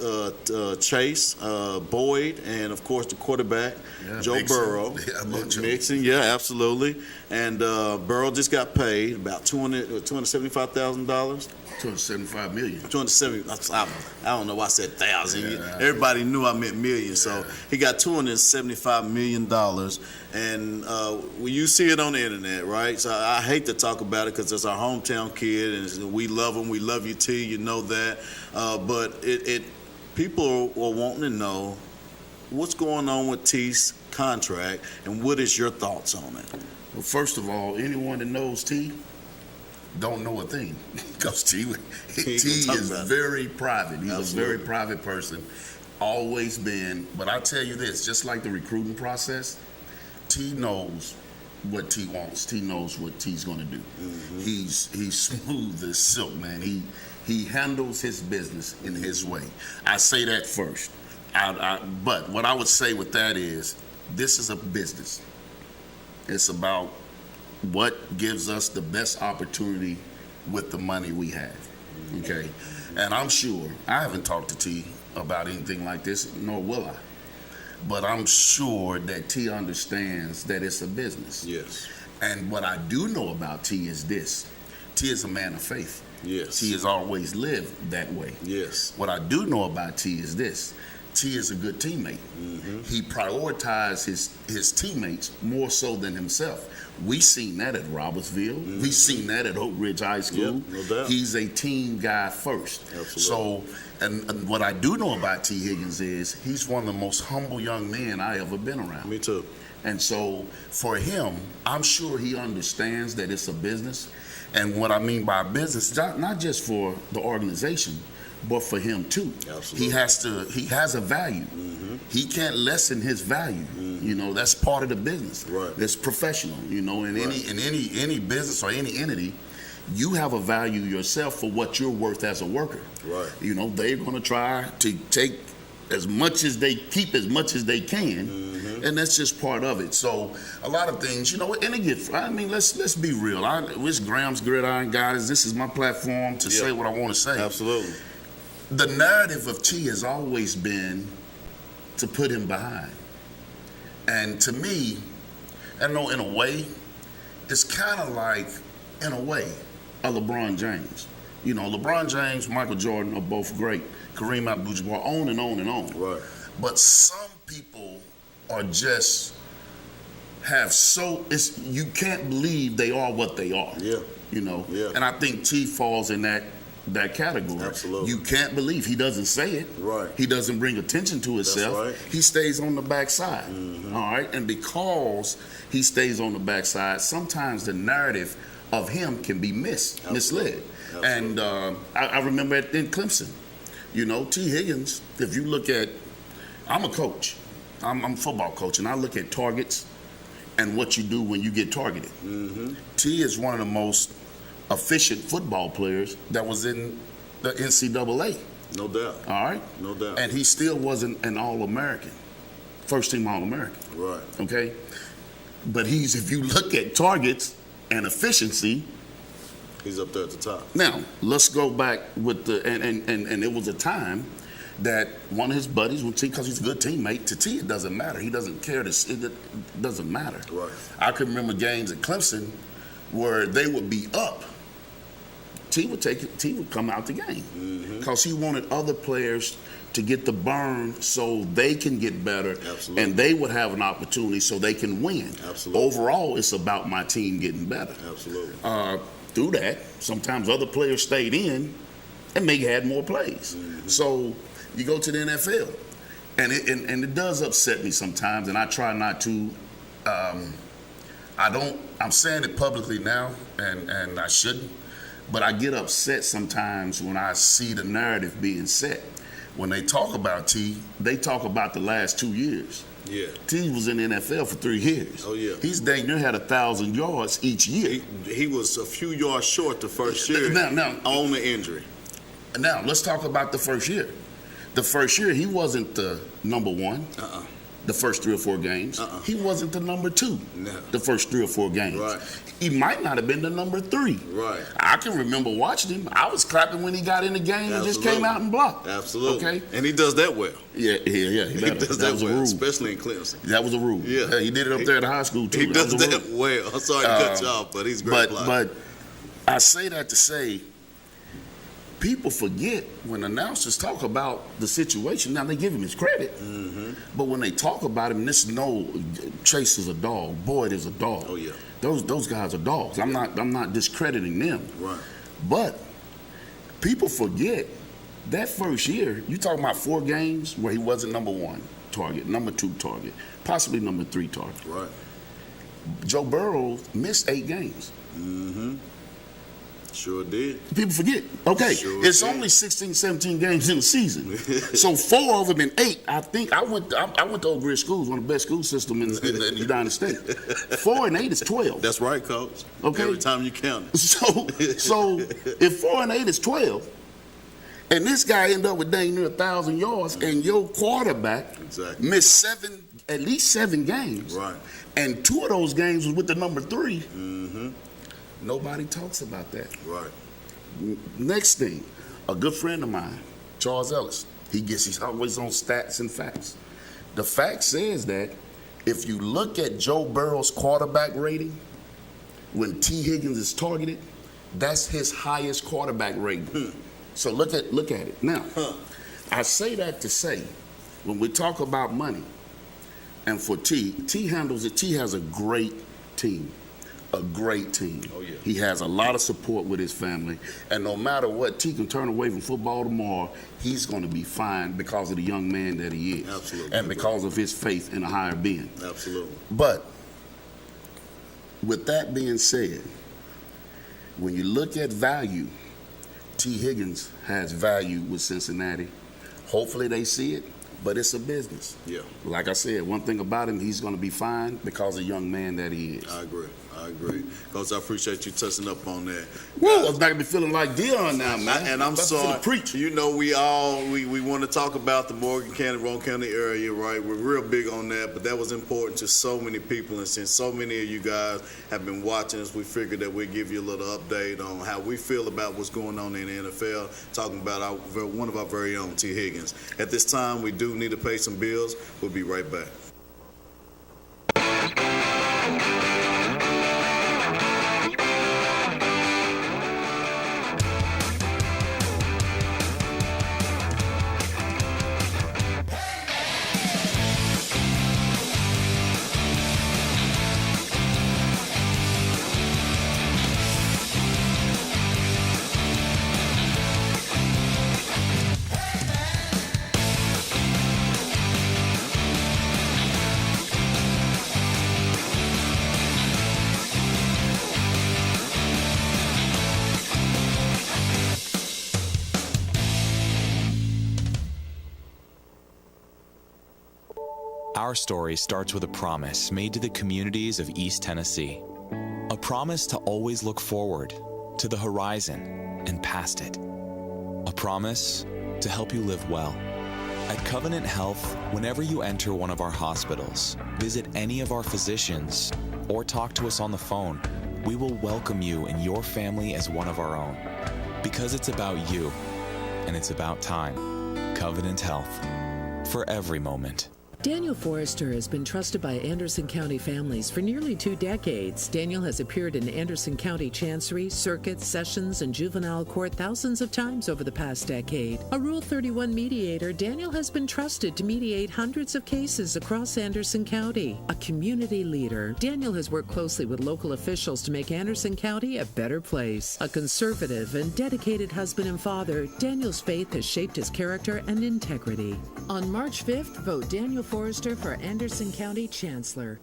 [SPEAKER 16] Chase, Boyd, and of course the quarterback, Joe
[SPEAKER 4] Mixon.
[SPEAKER 16] Burrow.
[SPEAKER 4] Yeah, I love Joe.
[SPEAKER 16] Mixon, yeah, absolutely. And Burrow just got paid about $275,000.
[SPEAKER 4] $275 million.
[SPEAKER 16] 270. I don't know why I said thousand. Everybody knew I meant million. So he got $275 million. And when you see it on the internet, right? So I hate to talk about it because it's our hometown kid, and we love him. We love you, T. You know that. But people are wanting to know what's going on with T's contract, and what is your thoughts on it?
[SPEAKER 4] Well, first of all, anyone that knows T don't know a thing, because T is very private. He's a very private person, always been. But I tell you this, just like the recruiting process, T knows what T wants. T knows what T's going to do. He's smooth as silk, man. He handles his business in his way. I say that first. But what I would say with that is, this is a business. It's about what gives us the best opportunity with the money we have, okay? And I'm sure, I haven't talked to T about anything like this, nor will I. But I'm sure that T understands that it's a business.
[SPEAKER 16] Yes.
[SPEAKER 4] And what I do know about T is this. T is a man of faith.
[SPEAKER 16] Yes.
[SPEAKER 4] T has always lived that way.
[SPEAKER 16] Yes.
[SPEAKER 4] What I do know about T is this. T is a good teammate. He prioritizes his teammates more so than himself. We seen that at Robertsville. We seen that at Oak Ridge High School.
[SPEAKER 16] Yep, no doubt.
[SPEAKER 4] He's a team guy first.
[SPEAKER 16] Absolutely.
[SPEAKER 4] So, and what I do know about T. Higgins is he's one of the most humble young men I ever been around.
[SPEAKER 16] Me too.
[SPEAKER 4] And so for him, I'm sure he understands that it's a business. And what I mean by business, not just for the organization, but for him too.
[SPEAKER 16] Absolutely.
[SPEAKER 4] He has a value. He can't lessen his value. You know, that's part of the business.
[SPEAKER 16] Right.
[SPEAKER 4] It's professional. You know, in any business or any entity, you have a value yourself for what you're worth as a worker.
[SPEAKER 16] Right.
[SPEAKER 4] You know, they're going to try to take as much as they can, and that's just part of it. So a lot of things, you know, and again, I mean, let's be real. It's Graham's Gridiron Guidance. This is my platform to say what I want to say.
[SPEAKER 16] Absolutely.
[SPEAKER 4] The narrative of T has always been to put him behind. And to me, I know in a way, it's kind of like, in a way, a LeBron James. You know, LeBron James, Michael Jordan are both great. Kareem Abdul-Jabbar, on and on and on.
[SPEAKER 16] Right.
[SPEAKER 4] But some people are just you can't believe they are what they are.
[SPEAKER 16] Yeah.
[SPEAKER 4] You know?
[SPEAKER 16] Yeah.
[SPEAKER 4] And I think T falls in that category.
[SPEAKER 16] Absolutely.
[SPEAKER 4] You can't believe. He doesn't say it.
[SPEAKER 16] Right.
[SPEAKER 4] He doesn't bring attention to himself.
[SPEAKER 16] That's right.
[SPEAKER 4] He stays on the backside. All right. And because he stays on the backside, sometimes the narrative of him can be misled.
[SPEAKER 16] Absolutely.
[SPEAKER 4] And I remember in Clemson, you know, T. Higgins, if you look at, I'm a coach. I'm a football coach, and I look at targets and what you do when you get targeted. T is one of the most efficient football players that was in the NCAA.
[SPEAKER 16] No doubt.
[SPEAKER 4] All right?
[SPEAKER 16] No doubt.
[SPEAKER 4] And he still wasn't an All-American, first-team All-American.
[SPEAKER 16] Right.
[SPEAKER 4] Okay? But if you look at targets and efficiency,
[SPEAKER 16] he's up there at the top.
[SPEAKER 4] Now, let's go back with and it was a time that one of his buddies would T, because he's a good teammate, to T, it doesn't matter. He doesn't care. It doesn't matter.
[SPEAKER 16] Right.
[SPEAKER 4] I can remember games at Clemson where they would be up. T would come out the game because he wanted other players to get the burn so they can get better.
[SPEAKER 16] Absolutely.
[SPEAKER 4] And they would have an opportunity so they can win.
[SPEAKER 16] Absolutely.
[SPEAKER 4] Overall, it's about my team getting better.
[SPEAKER 16] Absolutely.
[SPEAKER 4] Through that, sometimes other players stayed in and maybe had more plays. So you go to the NFL, and it does upset me sometimes, and I try not to. I'm saying it publicly now, and I shouldn't, but I get upset sometimes when I see the narrative being set. When they talk about T, they talk about the last 2 years.
[SPEAKER 16] Yeah.
[SPEAKER 4] T was in the NFL for 3 years.
[SPEAKER 16] Oh, yeah.
[SPEAKER 4] He's dang near had 1,000 yards each year.
[SPEAKER 16] He was a few yards short the first year
[SPEAKER 4] now,
[SPEAKER 16] on the injury.
[SPEAKER 4] Now, let's talk about the first year. The first year, he wasn't the number one. the first 3 or 4 games. He wasn't the number 2 the first 3 or 4 games.
[SPEAKER 16] Right.
[SPEAKER 4] He might not have been the number 3.
[SPEAKER 16] Right.
[SPEAKER 4] I can remember watching him. I was clapping when he got in the game and just came out and blocked.
[SPEAKER 16] Absolutely.
[SPEAKER 4] Okay.
[SPEAKER 16] And he does that well.
[SPEAKER 4] Yeah.
[SPEAKER 16] He does that
[SPEAKER 4] was a
[SPEAKER 16] well,
[SPEAKER 4] rule.
[SPEAKER 16] especially in Clemson.
[SPEAKER 4] That was a rule.
[SPEAKER 16] Yeah.
[SPEAKER 4] He did it up there at high school too.
[SPEAKER 16] He does that well. I'm sorry to cut you off, but he's a great player.
[SPEAKER 4] But I say that to say, people forget when announcers talk about the situation. Now they give him his credit, but when they talk about him, Chase is a dog, Boyd is a dog.
[SPEAKER 16] Oh yeah,
[SPEAKER 4] those guys are dogs. I'm not discrediting them.
[SPEAKER 16] Right.
[SPEAKER 4] But people forget that first year. You talking about 4 games where he wasn't number 1 target, number 2 target, possibly number 3 target.
[SPEAKER 16] Right.
[SPEAKER 4] Joe Burrow missed 8 games.
[SPEAKER 16] Sure did.
[SPEAKER 4] People forget. Okay,
[SPEAKER 16] Sure
[SPEAKER 4] it's
[SPEAKER 16] did.
[SPEAKER 4] only 16, 17 games in the season. So 4 of them in 8, I think. I went to Oak Ridge Schools, one of the best school systems in the United States. 4 and 8 is 12.
[SPEAKER 16] That's right, Coach.
[SPEAKER 4] Okay.
[SPEAKER 16] Every time you count it.
[SPEAKER 4] So if 4 and 8 is 12, and this guy ended up with dang near 1,000 yards, and your quarterback missed at least 7 games.
[SPEAKER 16] Right.
[SPEAKER 4] And 2 of those games was with the number 3. Nobody talks about that.
[SPEAKER 16] Right.
[SPEAKER 4] Next thing, a good friend of mine, Charles Ellis, he's always on stats and facts. The fact says that if you look at Joe Burrow's quarterback rating, when T. Higgins is targeted, that's his highest quarterback rating. So look at it. Now, I say that to say, when we talk about money, and for T handles it, T has a great team. A great team.
[SPEAKER 16] Oh, yeah.
[SPEAKER 4] He has a lot of support with his family, and no matter what, T can turn away from football tomorrow. He's going to be fine because of the young man that he is,
[SPEAKER 16] Absolutely.
[SPEAKER 4] and because of his faith in a higher being.
[SPEAKER 16] Absolutely.
[SPEAKER 4] But with that being said, when you look at value, T. Higgins has value with Cincinnati. Hopefully they see it, but it's a business.
[SPEAKER 16] Yeah.
[SPEAKER 4] Like I said, one thing about him, he's going to be fine because of the young man that he is.
[SPEAKER 16] I agree. Coach, I appreciate you touching up on that.
[SPEAKER 4] Woo, I'm not going to be feeling like Deion now, man.
[SPEAKER 16] And I'm sorry. You know, we want to talk about the Morgan County, Roane County area, right? We're real big on that, but that was important to so many people. And since so many of you guys have been watching us, we figured that we'd give you a little update on how we feel about what's going on in the NFL, talking about one of our very own, T. Higgins. At this time, we do need to pay some bills. We'll be right back.
[SPEAKER 13] Our story starts with a promise made to the communities of East Tennessee. A promise to always look forward, to the horizon, and past it. A promise to help you live well. At Covenant Health, whenever you enter one of our hospitals, visit any of our physicians, or talk to us on the phone, we will welcome you and your family as one of our own. Because it's about you, and it's about time. Covenant Health. For every moment.
[SPEAKER 8] Daniel Forrester has been trusted by Anderson County families for nearly 2 decades. Daniel has appeared in Anderson County Chancery, Circuit, Sessions, and Juvenile Court thousands of times over the past decade. A Rule 31 mediator, Daniel has been trusted to mediate hundreds of cases across Anderson County. A community leader, Daniel has worked closely with local officials to make Anderson County a better place. A conservative and dedicated husband and father, Daniel's faith has shaped his character and integrity. On March 5th, vote Daniel Forrester for Anderson County Chancellor.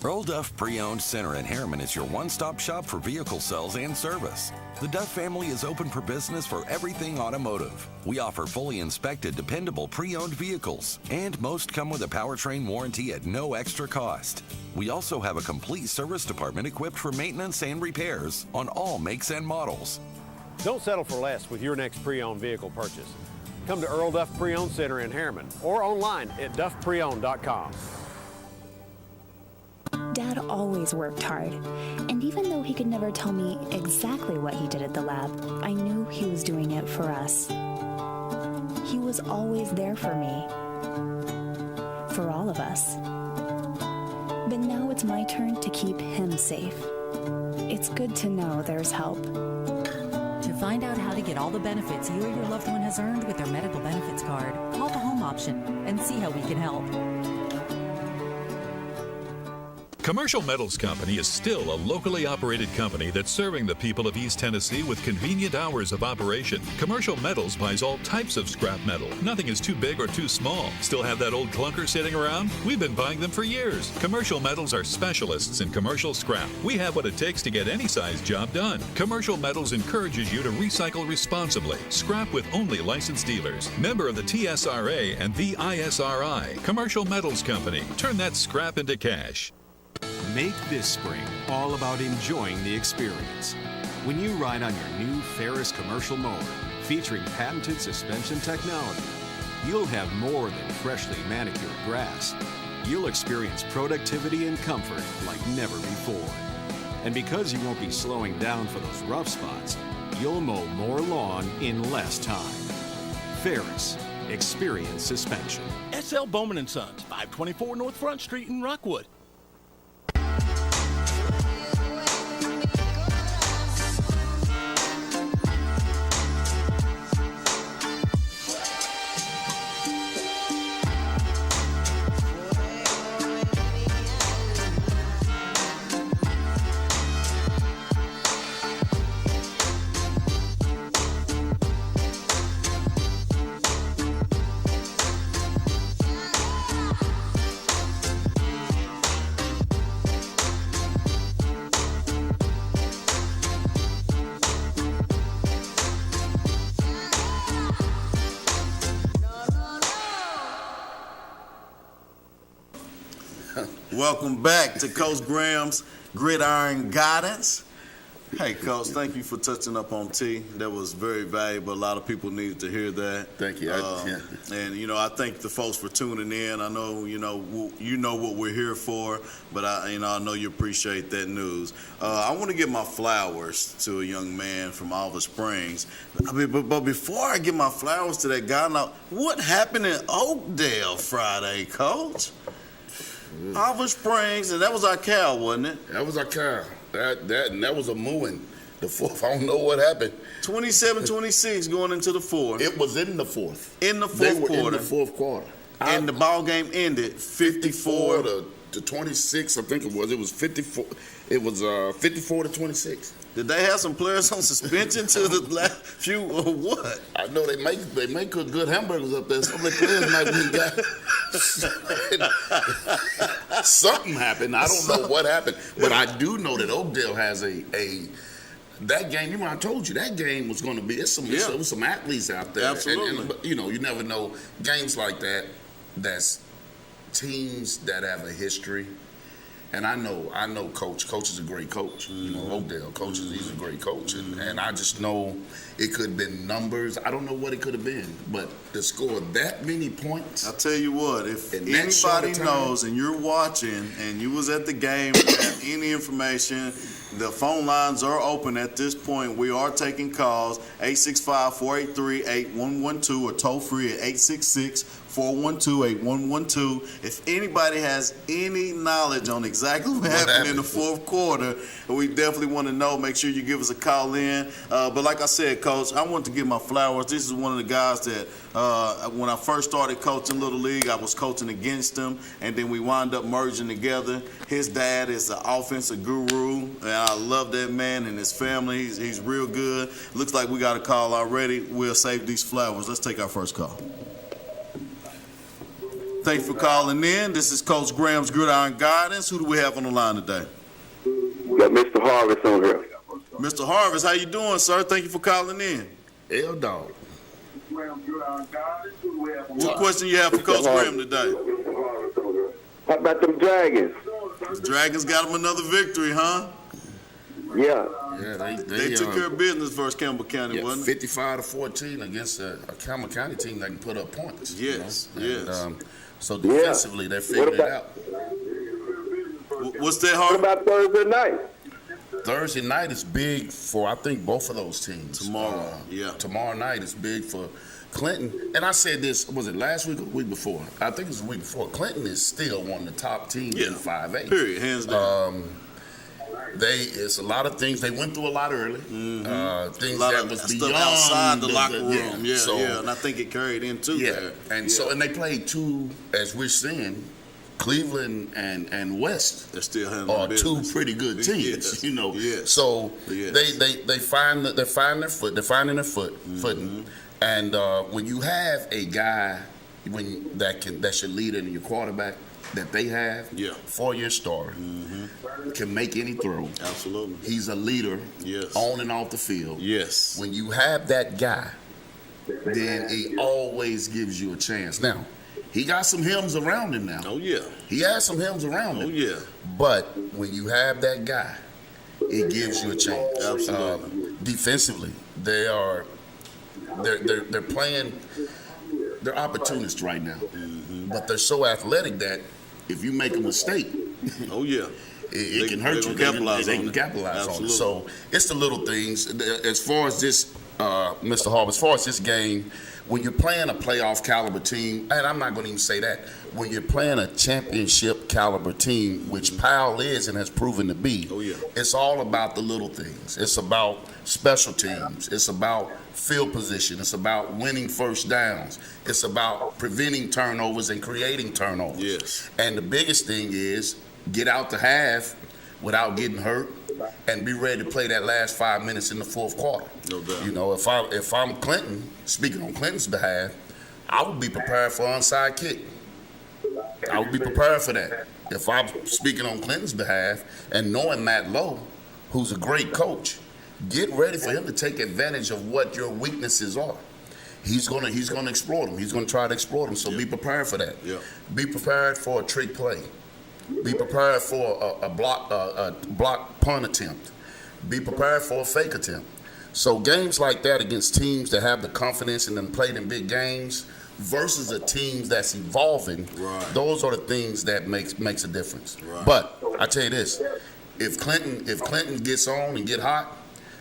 [SPEAKER 11] Earl Duff Pre-Owned Center in Harriman is your one-stop shop for vehicle sales and service. The Duff family is open for business for everything automotive. We offer fully inspected, dependable pre-owned vehicles, and most come with a powertrain warranty at no extra cost. We also have a complete service department equipped for maintenance and repairs on all makes and models.
[SPEAKER 12] Don't settle for less with your next pre-owned vehicle purchase. Come to Earl Duff Pre-Owned Center in Harriman or online at duffpreowned.com.
[SPEAKER 14] Dad always worked hard, and even though he could never tell me exactly what he did at the lab, I knew he was doing it for us. He was always there for me, for all of us. But now it's my turn to keep him safe. It's good to know there's help.
[SPEAKER 15] To find out how to get all the benefits you or your loved one has earned with their medical benefits card, call the home option and see how we can help.
[SPEAKER 7] Commercial Metals Company is still a locally operated company that's serving the people of East Tennessee with convenient hours of operation. Commercial Metals buys all types of scrap metal. Nothing is too big or too small. Still have that old clunker sitting around? We've been buying them for years. Commercial Metals are specialists in commercial scrap. We have what it takes to get any size job done. Commercial Metals encourages you to recycle responsibly. Scrap with only licensed dealers. Member of the TSRA and the ISRI. Commercial Metals Company. Turn that scrap into cash.
[SPEAKER 17] Make this spring all about enjoying the experience. When you ride on your new Ferris commercial mower featuring patented suspension technology, you'll have more than freshly manicured grass. You'll experience productivity and comfort like never before. And because you won't be slowing down for those rough spots, you'll mow more lawn in less time. Ferris, experience suspension.
[SPEAKER 10] SL Bowman & Sons, 524 North Front Street in Rockwood.
[SPEAKER 16] Welcome back to Coach Graham's Gridiron Guidance. Hey, Coach, thank you for touching up on T. That was very valuable. A lot of people needed to hear that.
[SPEAKER 4] Thank you.
[SPEAKER 16] And, you know, I thank the folks for tuning in. I know, you know what we're here for, but I know you appreciate that news. I want to give my flowers to a young man from Oliver Springs. But before I give my flowers to that guy, now, what happened in Oakdale Friday, Coach? Oliver Springs, and that was our cow, wasn't it?
[SPEAKER 4] That was our cow. That was a mooing. The fourth, I don't know what happened.
[SPEAKER 16] 27-26 going into the fourth.
[SPEAKER 4] It was in the fourth.
[SPEAKER 16] In the fourth
[SPEAKER 4] they were
[SPEAKER 16] quarter.
[SPEAKER 4] In the fourth quarter.
[SPEAKER 16] And the ball game ended 54
[SPEAKER 4] to 26. I think it was. It was 54. It was 54 to 26.
[SPEAKER 16] Did they have some players on suspension to the last few or what?
[SPEAKER 4] I know they make good hamburgers up there. Some of the players might be got something happened. I don't know what happened, but I do know that Oakdale has that game. You know, I told you that game was going to be. There was some athletes out there.
[SPEAKER 16] Absolutely.
[SPEAKER 4] But you know, you never know games like that. That's teams that have a history. And I know Coach. Coach is a great coach. You know, Oakdale coach he's a great coach. And I just know it could have been numbers. I don't know what it could have been. But to score that many points.
[SPEAKER 16] I'll tell you what, if anybody knows and you're watching and you was at the game and have any information, the phone lines are open at this point. We are taking calls, 865-483-8112 or toll free at 866-412-8112. If anybody has any knowledge on exactly what happened in the fourth quarter, we definitely want to know. Make sure you give us a call in. But like I said, Coach, I want to give my flowers. This is one of the guys that when I first started coaching Little League, I was coaching against him, and then we wound up merging together. His dad is an offensive guru, and I love that man and his family. He's real good. Looks like we got a call already. We'll save these flowers. Let's take our first call. Thanks for calling in. This is Coach Graham's Gridiron Guidance. Who do we have on the line today?
[SPEAKER 18] We got Mr. Harvest on here.
[SPEAKER 16] Mr. Harvest, how you doing, sir? Thank you for calling in.
[SPEAKER 4] L-Dog.
[SPEAKER 16] What question you have for Coach Graham today?
[SPEAKER 18] How about them Dragons?
[SPEAKER 16] The Dragons got them another victory, huh?
[SPEAKER 18] Yeah.
[SPEAKER 4] Yeah,
[SPEAKER 16] They took care of business versus Campbell County, wasn't it?
[SPEAKER 4] 55-14 against a Campbell County team that can put up points.
[SPEAKER 16] Yes,
[SPEAKER 4] yes. So defensively, they figured it out.
[SPEAKER 16] What's that, Harvey?
[SPEAKER 18] What about Thursday night?
[SPEAKER 4] Thursday night is big for, I think, both of those teams.
[SPEAKER 16] Tomorrow,
[SPEAKER 4] Tomorrow night is big for Clinton. And I said this, was it last week or the week before? I think it was the week before. Clinton is still one of the top teams in 5A.
[SPEAKER 16] Period, hands down.
[SPEAKER 4] It's a lot of things. They went through a lot early. Things that was
[SPEAKER 16] stuff
[SPEAKER 4] beyond
[SPEAKER 16] outside the locker room.
[SPEAKER 4] Yeah,
[SPEAKER 16] and I think it carried into there.
[SPEAKER 4] And so, and they played two, as we're seeing, Cleveland and West.
[SPEAKER 16] They're still handling
[SPEAKER 4] are
[SPEAKER 16] business.
[SPEAKER 4] two pretty good teams,
[SPEAKER 16] Yes.
[SPEAKER 4] you know.
[SPEAKER 16] Yes.
[SPEAKER 4] So
[SPEAKER 16] Yes.
[SPEAKER 4] they find their foot. They're finding their footing. And when you have a guy that should lead in your quarterback that they have, 4-year starter, can make any throw.
[SPEAKER 16] Absolutely.
[SPEAKER 4] He's a leader, on and off the field.
[SPEAKER 16] Yes.
[SPEAKER 4] When you have that guy, then he always gives you a chance. Now, he got some hymns around him now.
[SPEAKER 16] Oh, yeah.
[SPEAKER 4] He has some hymns around him.
[SPEAKER 16] Oh, yeah.
[SPEAKER 4] But when you have that guy, it gives you a chance.
[SPEAKER 16] Absolutely.
[SPEAKER 4] Defensively, they're playing. They're opportunists right now, but they're so athletic that if you make a mistake, it can hurt you. They can capitalize on it. So it's the little things. As far as this, Mr. Harb, as far as this game, when you're playing a playoff caliber team, and I'm not going to even say that, when you're playing a championship caliber team, which Powell is and has proven to be, it's all about the little things. It's about special teams. It's about field position. It's about winning first downs. It's about preventing turnovers and creating turnovers.
[SPEAKER 16] Yes.
[SPEAKER 4] And the biggest thing is get out the half without getting hurt and be ready to play that last 5 minutes in the fourth quarter.
[SPEAKER 16] No doubt.
[SPEAKER 4] You know, if I'm Clinton, speaking on Clinton's behalf, I would be prepared for an onside kick. I would be prepared for that. If I'm speaking on Clinton's behalf and knowing Matt Lowe, who's a great coach, get ready for him to take advantage of what your weaknesses are. He's gonna exploit them. He's gonna try to exploit them. So be prepared for that.
[SPEAKER 16] Yeah.
[SPEAKER 4] Be prepared for a trick play. Be prepared for a block punt attempt. Be prepared for a fake attempt. So games like that against teams that have the confidence and then played in big games versus a team that's evolving, those are the things that makes a difference.
[SPEAKER 16] Right.
[SPEAKER 4] But I tell you this, if Clinton gets on and get hot,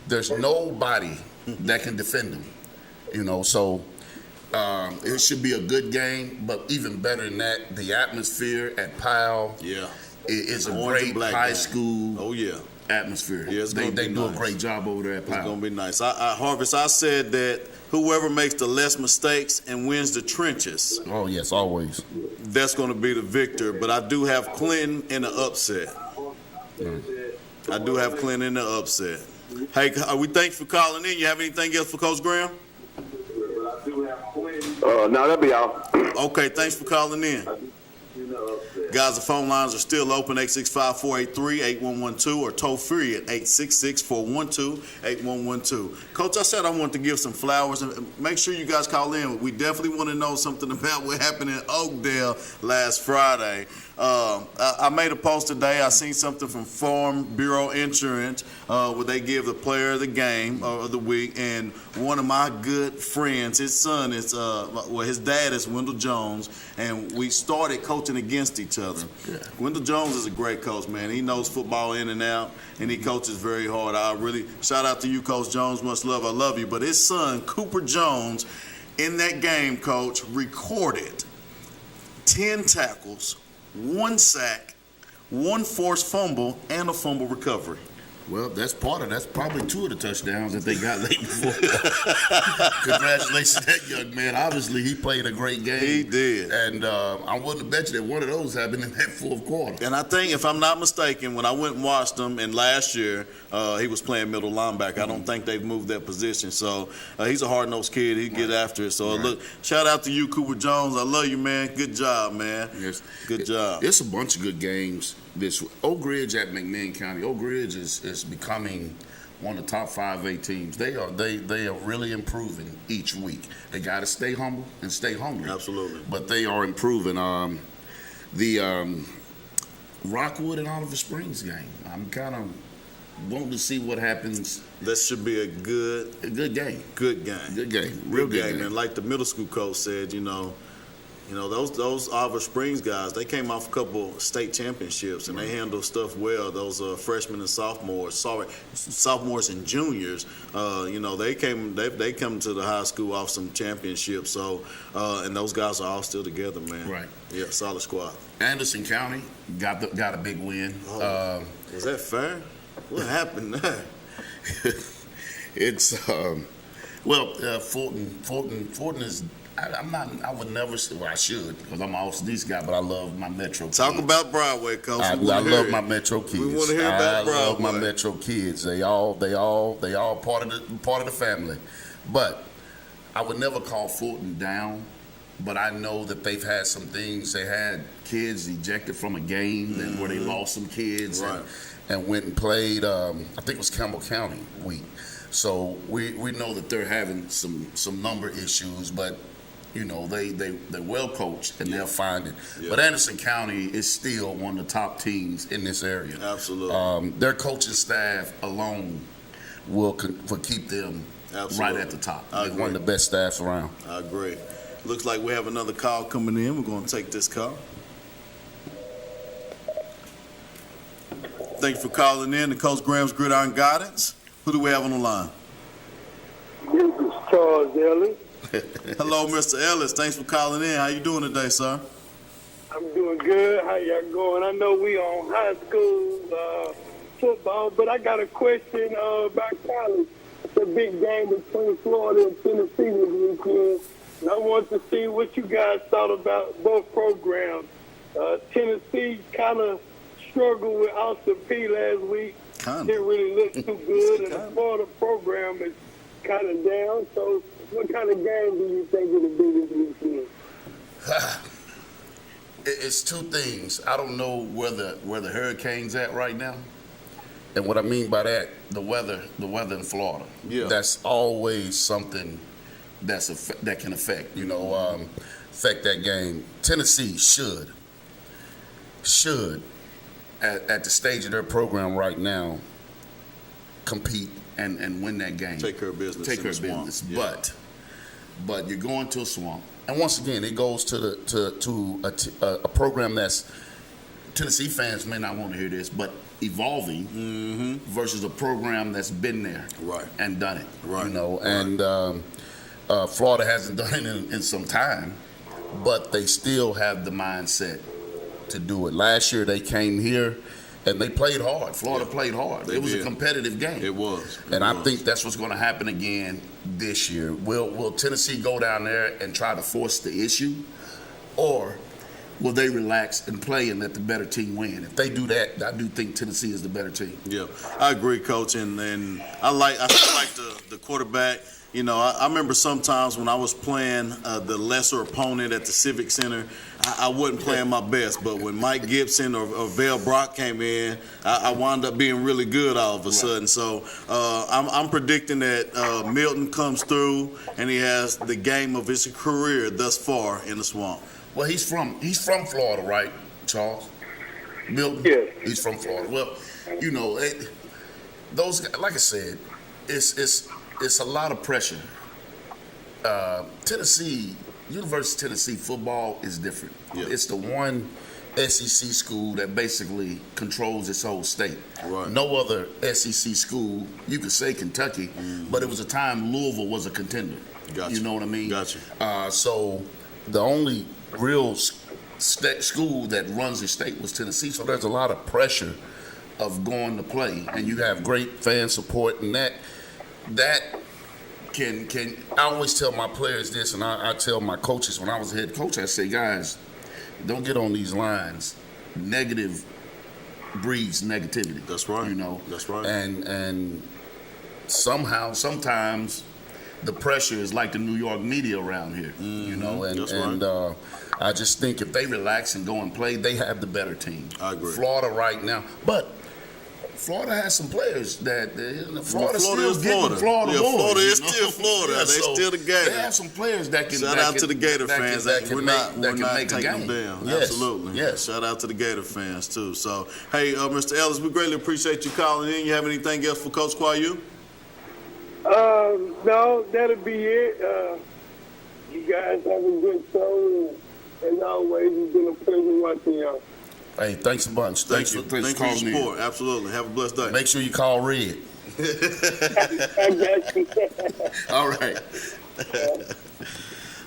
[SPEAKER 4] there's nobody that can defend him. You know, so it should be a good game, but even better than that, the atmosphere at Powell is a great high school atmosphere.
[SPEAKER 16] Yeah,
[SPEAKER 4] they do a great job over there at Powell.
[SPEAKER 16] It's going to be nice. Harvest, I said that whoever makes the less mistakes and wins the trenches.
[SPEAKER 4] Oh, yes, always.
[SPEAKER 16] That's going to be the victor, but I do have Clinton in the upset. I do have Clinton in the upset. Hey, we thank you for calling in. You have anything else for Coach Graham?
[SPEAKER 18] No, that'll be all.
[SPEAKER 16] Okay, thanks for calling in. Guys, the phone lines are still open, 865-483-8112 or toll free at 866-412-8112. Coach, I said I wanted to give some flowers and make sure you guys call in. We definitely want to know something about what happened in Oakdale last Friday. I made a post today. I seen something from Farm Bureau Insurance where they give the player of the game of the week, and one of my good friends, his son is, his dad is Wendell Jones, and we started coaching against each other. Yeah. Wendell Jones is a great coach, man. He knows football in and out, and he coaches very hard. I really shout out to you, Coach Jones. Much love. I love you. But his son, Cooper Jones, in that game, Coach, recorded 10 tackles, 1 sack, 1 forced fumble, and a fumble recovery.
[SPEAKER 4] Well, that's probably 2 of the touchdowns that they got late before. Congratulations to that young man. Obviously, he played a great game.
[SPEAKER 16] He did.
[SPEAKER 4] And I wouldn't bet you that one of those happened in that fourth quarter.
[SPEAKER 16] And I think, if I'm not mistaken, when I went and watched him, and last year he was playing middle linebacker. I don't think they've moved that position. So he's a hard-nosed kid. He get after it. So, look, shout out to you, Cooper Jones. I love you, man. Good job, man.
[SPEAKER 4] Yes.
[SPEAKER 16] Good job.
[SPEAKER 4] It's a bunch of good games. This Oak Ridge at McMinn County. Oak Ridge is becoming one of the top 5A teams. They are really improving each week. They got to stay humble and stay hungry.
[SPEAKER 16] Absolutely.
[SPEAKER 4] But they are improving. The Rockwood and Oliver Springs game. I'm kind of want to see what happens.
[SPEAKER 16] That should be a good
[SPEAKER 4] game.
[SPEAKER 16] Good game.
[SPEAKER 4] Good game. Real good game.
[SPEAKER 16] And like the middle school coach said, those Oliver Springs guys, they came off a couple state championships and they handle stuff well. Those freshmen and sophomores and juniors, they come to the high school off some championships. So, and those guys are all still together, man.
[SPEAKER 4] Right.
[SPEAKER 16] Yeah, solid squad.
[SPEAKER 4] Anderson County got a big win.
[SPEAKER 16] Is that fair? What happened there?
[SPEAKER 4] It's Fulton is. I would never say, well, I should, because I'm an Austin East guy, but I love my Metro kids.
[SPEAKER 16] Talk about Broadway, Coach.
[SPEAKER 4] I love my Metro kids.
[SPEAKER 16] We want to hear about Broadway.
[SPEAKER 4] I love my Metro kids. They all part of the family. But I would never call Fulton down, but I know that they've had some things. They had kids ejected from a game where they lost some kids and went and played, I think it was Campbell County week. So we know that they're having some number issues, but they're well coached and they'll find it. Yeah. But Anderson County is still one of the top teams in this area.
[SPEAKER 16] Absolutely.
[SPEAKER 4] Their coaching staff alone will keep them right at the top. They're one of the best staffs around.
[SPEAKER 16] I agree. Looks like we have another call coming in. We're going to take this call. Thank you for calling in to Coach Graham's Gridiron Guidance. Who do we have on the line?
[SPEAKER 19] This is Charles Ellis.
[SPEAKER 16] Hello, Mr. Ellis. Thanks for calling in. How you doing today, sir?
[SPEAKER 19] I'm doing good. How y'all going? I know we on high school football, but I got a question about college. It's a big game between Florida and Tennessee this weekend, and I want to see what you guys thought about both programs. Tennessee kind of struggled with Austin P last week. Didn't really look too good, and the Florida program is kind of down. So what kind of game do you think it'll be this weekend?
[SPEAKER 4] It's two things. I don't know where the Hurricane's at right now. And what I mean by that, the weather in Florida.
[SPEAKER 16] Yeah.
[SPEAKER 4] That's always something that can affect, affect that game. Tennessee should at the stage of their program right now compete and win that game.
[SPEAKER 16] Take care of business.
[SPEAKER 4] Yeah. But you're going to a swamp. And once again, it goes to a program that's, Tennessee fans may not want to hear this, but evolving versus a program that's been there and done it.
[SPEAKER 16] Right.
[SPEAKER 4] And Florida hasn't done it in some time, but they still have the mindset to do it. Last year they came here and they played hard. Florida played hard. It was a competitive game.
[SPEAKER 16] It was.
[SPEAKER 4] I think that's what's going to happen again this year. Will Tennessee go down there and try to force the issue, or will they relax and play and let the better team win? If they do that, I do think Tennessee is the better team.
[SPEAKER 16] Yeah, I agree, Coach, and I still like the quarterback. I remember sometimes when I was playing the lesser opponent at the Civic Center, I wasn't playing my best. But when Mike Gibson or Vale Brock came in, I wound up being really good all of a sudden. So I'm predicting that Milton comes through and he has the game of his career thus far in the swamp.
[SPEAKER 4] Well, he's from Florida, right, Charles? Milton?
[SPEAKER 19] Yes.
[SPEAKER 4] He's from Florida. Well, those guys, like I said, it's a lot of pressure. University of Tennessee football is different. Yeah. It's the one SEC school that basically controls its whole state.
[SPEAKER 16] Right.
[SPEAKER 4] No other SEC school, you could say Kentucky, but it was a time Louisville was a contender.
[SPEAKER 16] Gotcha.
[SPEAKER 4] You know what I mean?
[SPEAKER 16] Gotcha.
[SPEAKER 4] So the only real school that runs the state was Tennessee, so there's a lot of pressure of going to play, and you have great fan support, and that can I always tell my players this, and I tell my coaches when I was a head coach, I say, guys, don't get on these lines. Negative breeds negativity.
[SPEAKER 16] That's right. That's right.
[SPEAKER 4] And sometimes the pressure is like the New York media around here, and I just think if they relax and go and play, they have the better team.
[SPEAKER 16] I agree.
[SPEAKER 4] Florida right now, but Florida has some players that Florida
[SPEAKER 16] is
[SPEAKER 4] still
[SPEAKER 16] Florida.
[SPEAKER 4] Florida
[SPEAKER 16] Yeah,
[SPEAKER 4] boys,
[SPEAKER 16] Florida is
[SPEAKER 4] you know?
[SPEAKER 16] still Florida.
[SPEAKER 4] Yeah,
[SPEAKER 16] They
[SPEAKER 4] so
[SPEAKER 16] still the Gators.
[SPEAKER 4] They have some players that can.
[SPEAKER 16] Shout
[SPEAKER 4] that
[SPEAKER 16] out
[SPEAKER 4] can,
[SPEAKER 16] to the Gator
[SPEAKER 4] that
[SPEAKER 16] fans.
[SPEAKER 4] That can
[SPEAKER 16] we're
[SPEAKER 4] make,
[SPEAKER 16] not
[SPEAKER 4] make a
[SPEAKER 16] taking
[SPEAKER 4] game.
[SPEAKER 16] them down.
[SPEAKER 4] Yes.
[SPEAKER 16] Absolutely.
[SPEAKER 4] Yes.
[SPEAKER 16] Shout out to the Gator fans too. So, hey, Mr. Ellis, we greatly appreciate you calling in. You have anything else for Coach Kwayu?
[SPEAKER 19] No, that'll be it. You guys have a good show. As always, it's been a pleasure watching y'all.
[SPEAKER 4] Hey, thanks a bunch. Thanks for
[SPEAKER 16] Thanks for your support. Absolutely. Have a blessed day.
[SPEAKER 4] Make sure you call Red. All right.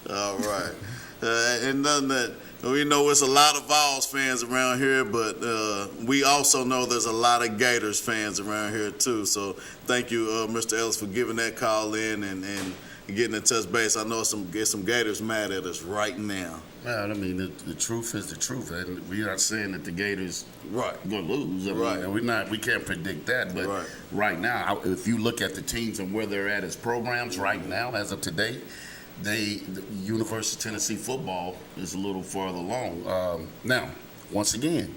[SPEAKER 16] All right. And nothing that we know it's a lot of Vols fans around here, but we also know there's a lot of Gators fans around here too. So thank you, Mr. Ellis, for giving that call in and getting in touch base. I know some Gators mad at us right now.
[SPEAKER 4] Well, I mean, the truth is the truth, and we're not saying that the Gators
[SPEAKER 16] going
[SPEAKER 4] to lose. I mean, we can't predict that. But right now, if you look at the teams and where they're at as programs right now, as of today, the University of Tennessee football is a little farther along. Now, once again,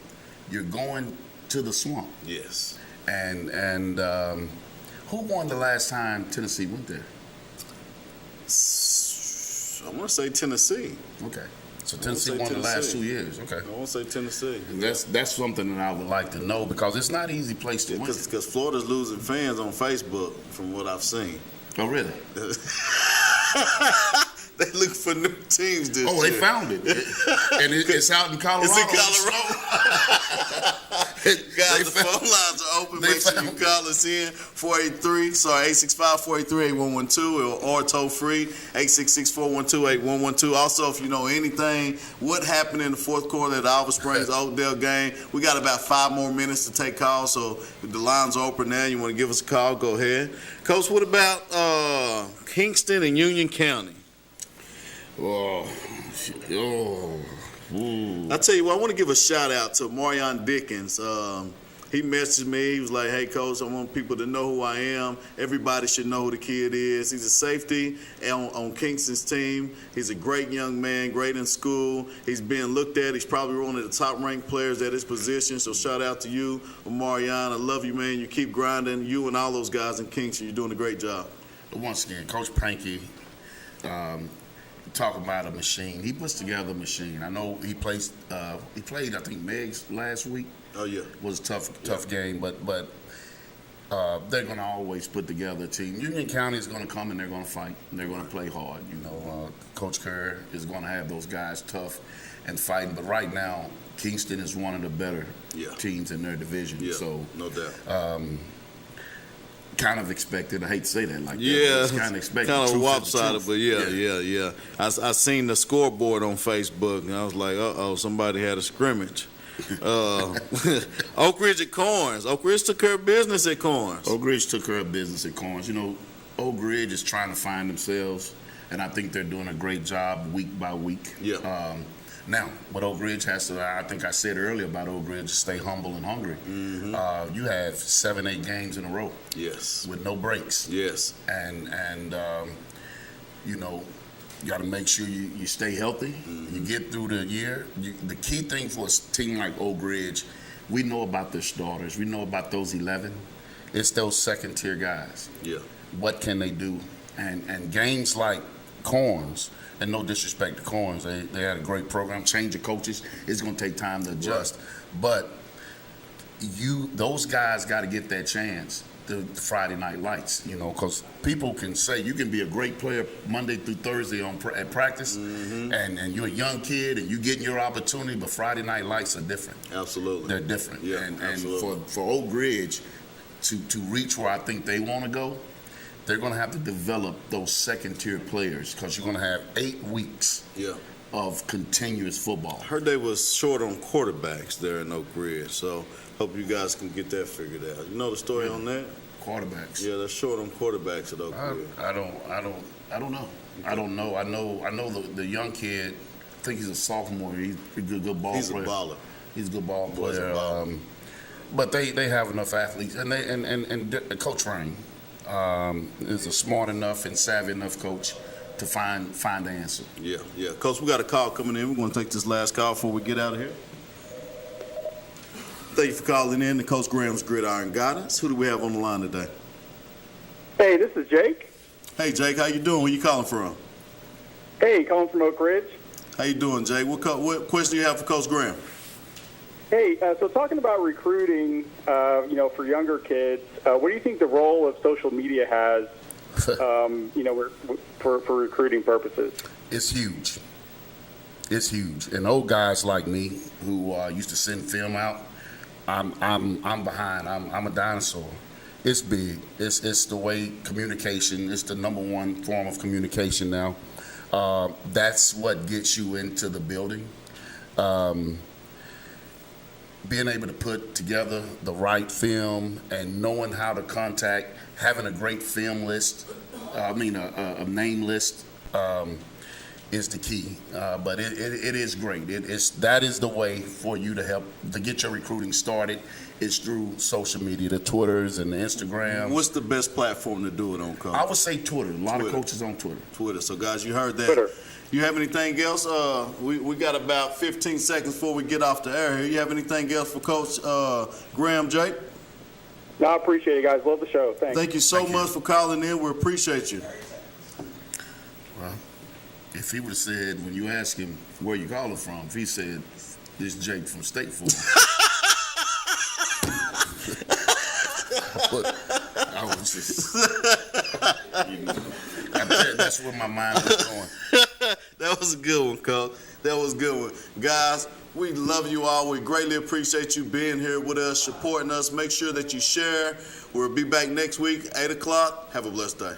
[SPEAKER 4] you're going to the swamp.
[SPEAKER 16] Yes.
[SPEAKER 4] And who won the last time Tennessee went there?
[SPEAKER 16] I want to say Tennessee.
[SPEAKER 4] Okay. So Tennessee won the last 2 years. Okay.
[SPEAKER 16] I want to say Tennessee.
[SPEAKER 4] And that's something that I would like to know because it's not an easy place to win.
[SPEAKER 16] Because Florida's losing fans on Facebook from what I've seen.
[SPEAKER 4] Oh, really?
[SPEAKER 16] They look for new teams this year.
[SPEAKER 4] Oh, they found it. And it's out in Colorado.
[SPEAKER 16] It's in Colorado. Guys, the phone lines are open. Make sure you call us in 865-483-8112 or toll free 866-412-8112. Also, if you know anything, what happened in the fourth quarter at the Oliver Springs Oakdale game, we got about 5 more minutes to take calls. So if the lines are open now, you want to give us a call, go ahead. Coach, what about Kingston and Union County?
[SPEAKER 4] I
[SPEAKER 16] tell you what, I want to give a shout out to Marion Dickens. He messaged me. He was like, hey, Coach, I want people to know who I am. Everybody should know who the kid is. He's a safety on Kingston's team. He's a great young man, great in school. He's being looked at. He's probably one of the top-ranked players at his position. So shout out to you, Marion. I love you, man. You keep grinding. You and all those guys in Kingston, you're doing a great job.
[SPEAKER 4] Once again, Coach Pankey, talk about a machine. He puts together a machine. I know he played, I think, Meg's last week.
[SPEAKER 16] Oh, yeah.
[SPEAKER 4] It was a tough game, but they're going to always put together a team. Union County is going to come and they're going to fight. And they're going to play hard. You know, Coach Kerr is going to have those guys tough and fighting. But right now, Kingston is one of the better teams in their division.
[SPEAKER 16] Yeah,
[SPEAKER 4] so
[SPEAKER 16] no doubt.
[SPEAKER 4] Kind of expected. I hate to say that like that.
[SPEAKER 16] Yeah,
[SPEAKER 4] it's kind of expected.
[SPEAKER 16] Kind of lopsided, but yeah. I seen the scoreboard on Facebook, and I was like, somebody had a scrimmage. Oak Ridge at Corns. Oak Ridge took care of business at Corns.
[SPEAKER 4] Oak Ridge took care of business at Corns. You know, Oak Ridge is trying to find themselves, and I think they're doing a great job week by week.
[SPEAKER 16] Yeah.
[SPEAKER 4] Now, what Oak Ridge has to, I think I said earlier about Oak Ridge, stay humble and hungry.
[SPEAKER 16] Mm-hmm.
[SPEAKER 4] You have 7-8 games in a row.
[SPEAKER 16] Yes.
[SPEAKER 4] With no breaks.
[SPEAKER 16] Yes.
[SPEAKER 4] And you know, you got to make sure you stay healthy. Mm-hmm. You get through the year. The key thing for a team like Oak Ridge, we know about their starters. We know about those 11. It's those second-tier guys.
[SPEAKER 16] Yeah.
[SPEAKER 4] What can they do? And games like Corns, and no disrespect to Corns, they had a great program. Change of coaches, it's going to take time to adjust. Right. But those guys got to get that chance. The Friday night lights, you know, because people can say you can be a great player Monday through Thursday at practice, mm-hmm. and you're a young kid and you getting your opportunity, but Friday night lights are different.
[SPEAKER 16] Absolutely,
[SPEAKER 4] they're different.
[SPEAKER 16] Yeah,
[SPEAKER 4] and for Oak Ridge to reach where I think they want to go, they're going to have to develop those second-tier players because you're going to have 8 weeks.
[SPEAKER 16] Yeah.
[SPEAKER 4] Of continuous football.
[SPEAKER 16] I heard they was short on quarterbacks there in Oak Ridge, so hope you guys can get that figured out. You know the story on that?
[SPEAKER 4] Quarterbacks.
[SPEAKER 16] Yeah, they're short on quarterbacks at Oak Ridge.
[SPEAKER 4] I don't know. I don't know. I know the young kid. I think he's a sophomore. He's a good ball player.
[SPEAKER 16] He's a baller.
[SPEAKER 4] He's a good ball player. But they have enough athletes, and Coach Rain is a smart enough and savvy enough coach to find the answer.
[SPEAKER 16] Yeah. Coach, we got a call coming in. We're going to take this last call before we get out of here. Thank you for calling in to Coach Graham's Gridiron Guidance. Who do we have on the line today?
[SPEAKER 20] Hey, this is Jake.
[SPEAKER 16] Hey, Jake, how you doing? Where you calling from?
[SPEAKER 20] Hey, calling from Oak Ridge.
[SPEAKER 16] How you doing, Jake? What question do you have for Coach Graham?
[SPEAKER 20] Hey, so talking about recruiting, for younger kids, what do you think the role of social media has, for recruiting purposes?
[SPEAKER 4] It's huge. It's huge. And old guys like me who used to send film out, I'm behind. I'm a dinosaur. It's big. It's the way communication. It's the number one form of communication now. That's what gets you into the building. Being able to put together the right film and knowing how to contact, having a great film list, a name list, is the key. But it is great. That is the way for you to get your recruiting started. It's through social media, the Twitters and the Instagrams.
[SPEAKER 16] What's the best platform to do it on, Coach?
[SPEAKER 4] I would say Twitter. A lot of coaches on Twitter.
[SPEAKER 16] Twitter. So, guys, you heard that.
[SPEAKER 20] Twitter.
[SPEAKER 16] You have anything else? We got about 15 seconds before we get off the air here. You have anything else for Coach Graham, Jake?
[SPEAKER 20] No, I appreciate it, guys. Love the show. Thanks.
[SPEAKER 16] Thank you so much for calling in. We appreciate you.
[SPEAKER 4] Well, if he would have said, when you ask him where you calling from, if he said, this Jake from State Farm. I was just, that's where my mind was going.
[SPEAKER 16] That was a good one, Coach. That was a good one. Guys, we love you all. We greatly appreciate you being here with us, supporting us. Make sure that you share. We'll be back next week, 8 o'clock. Have a blessed day.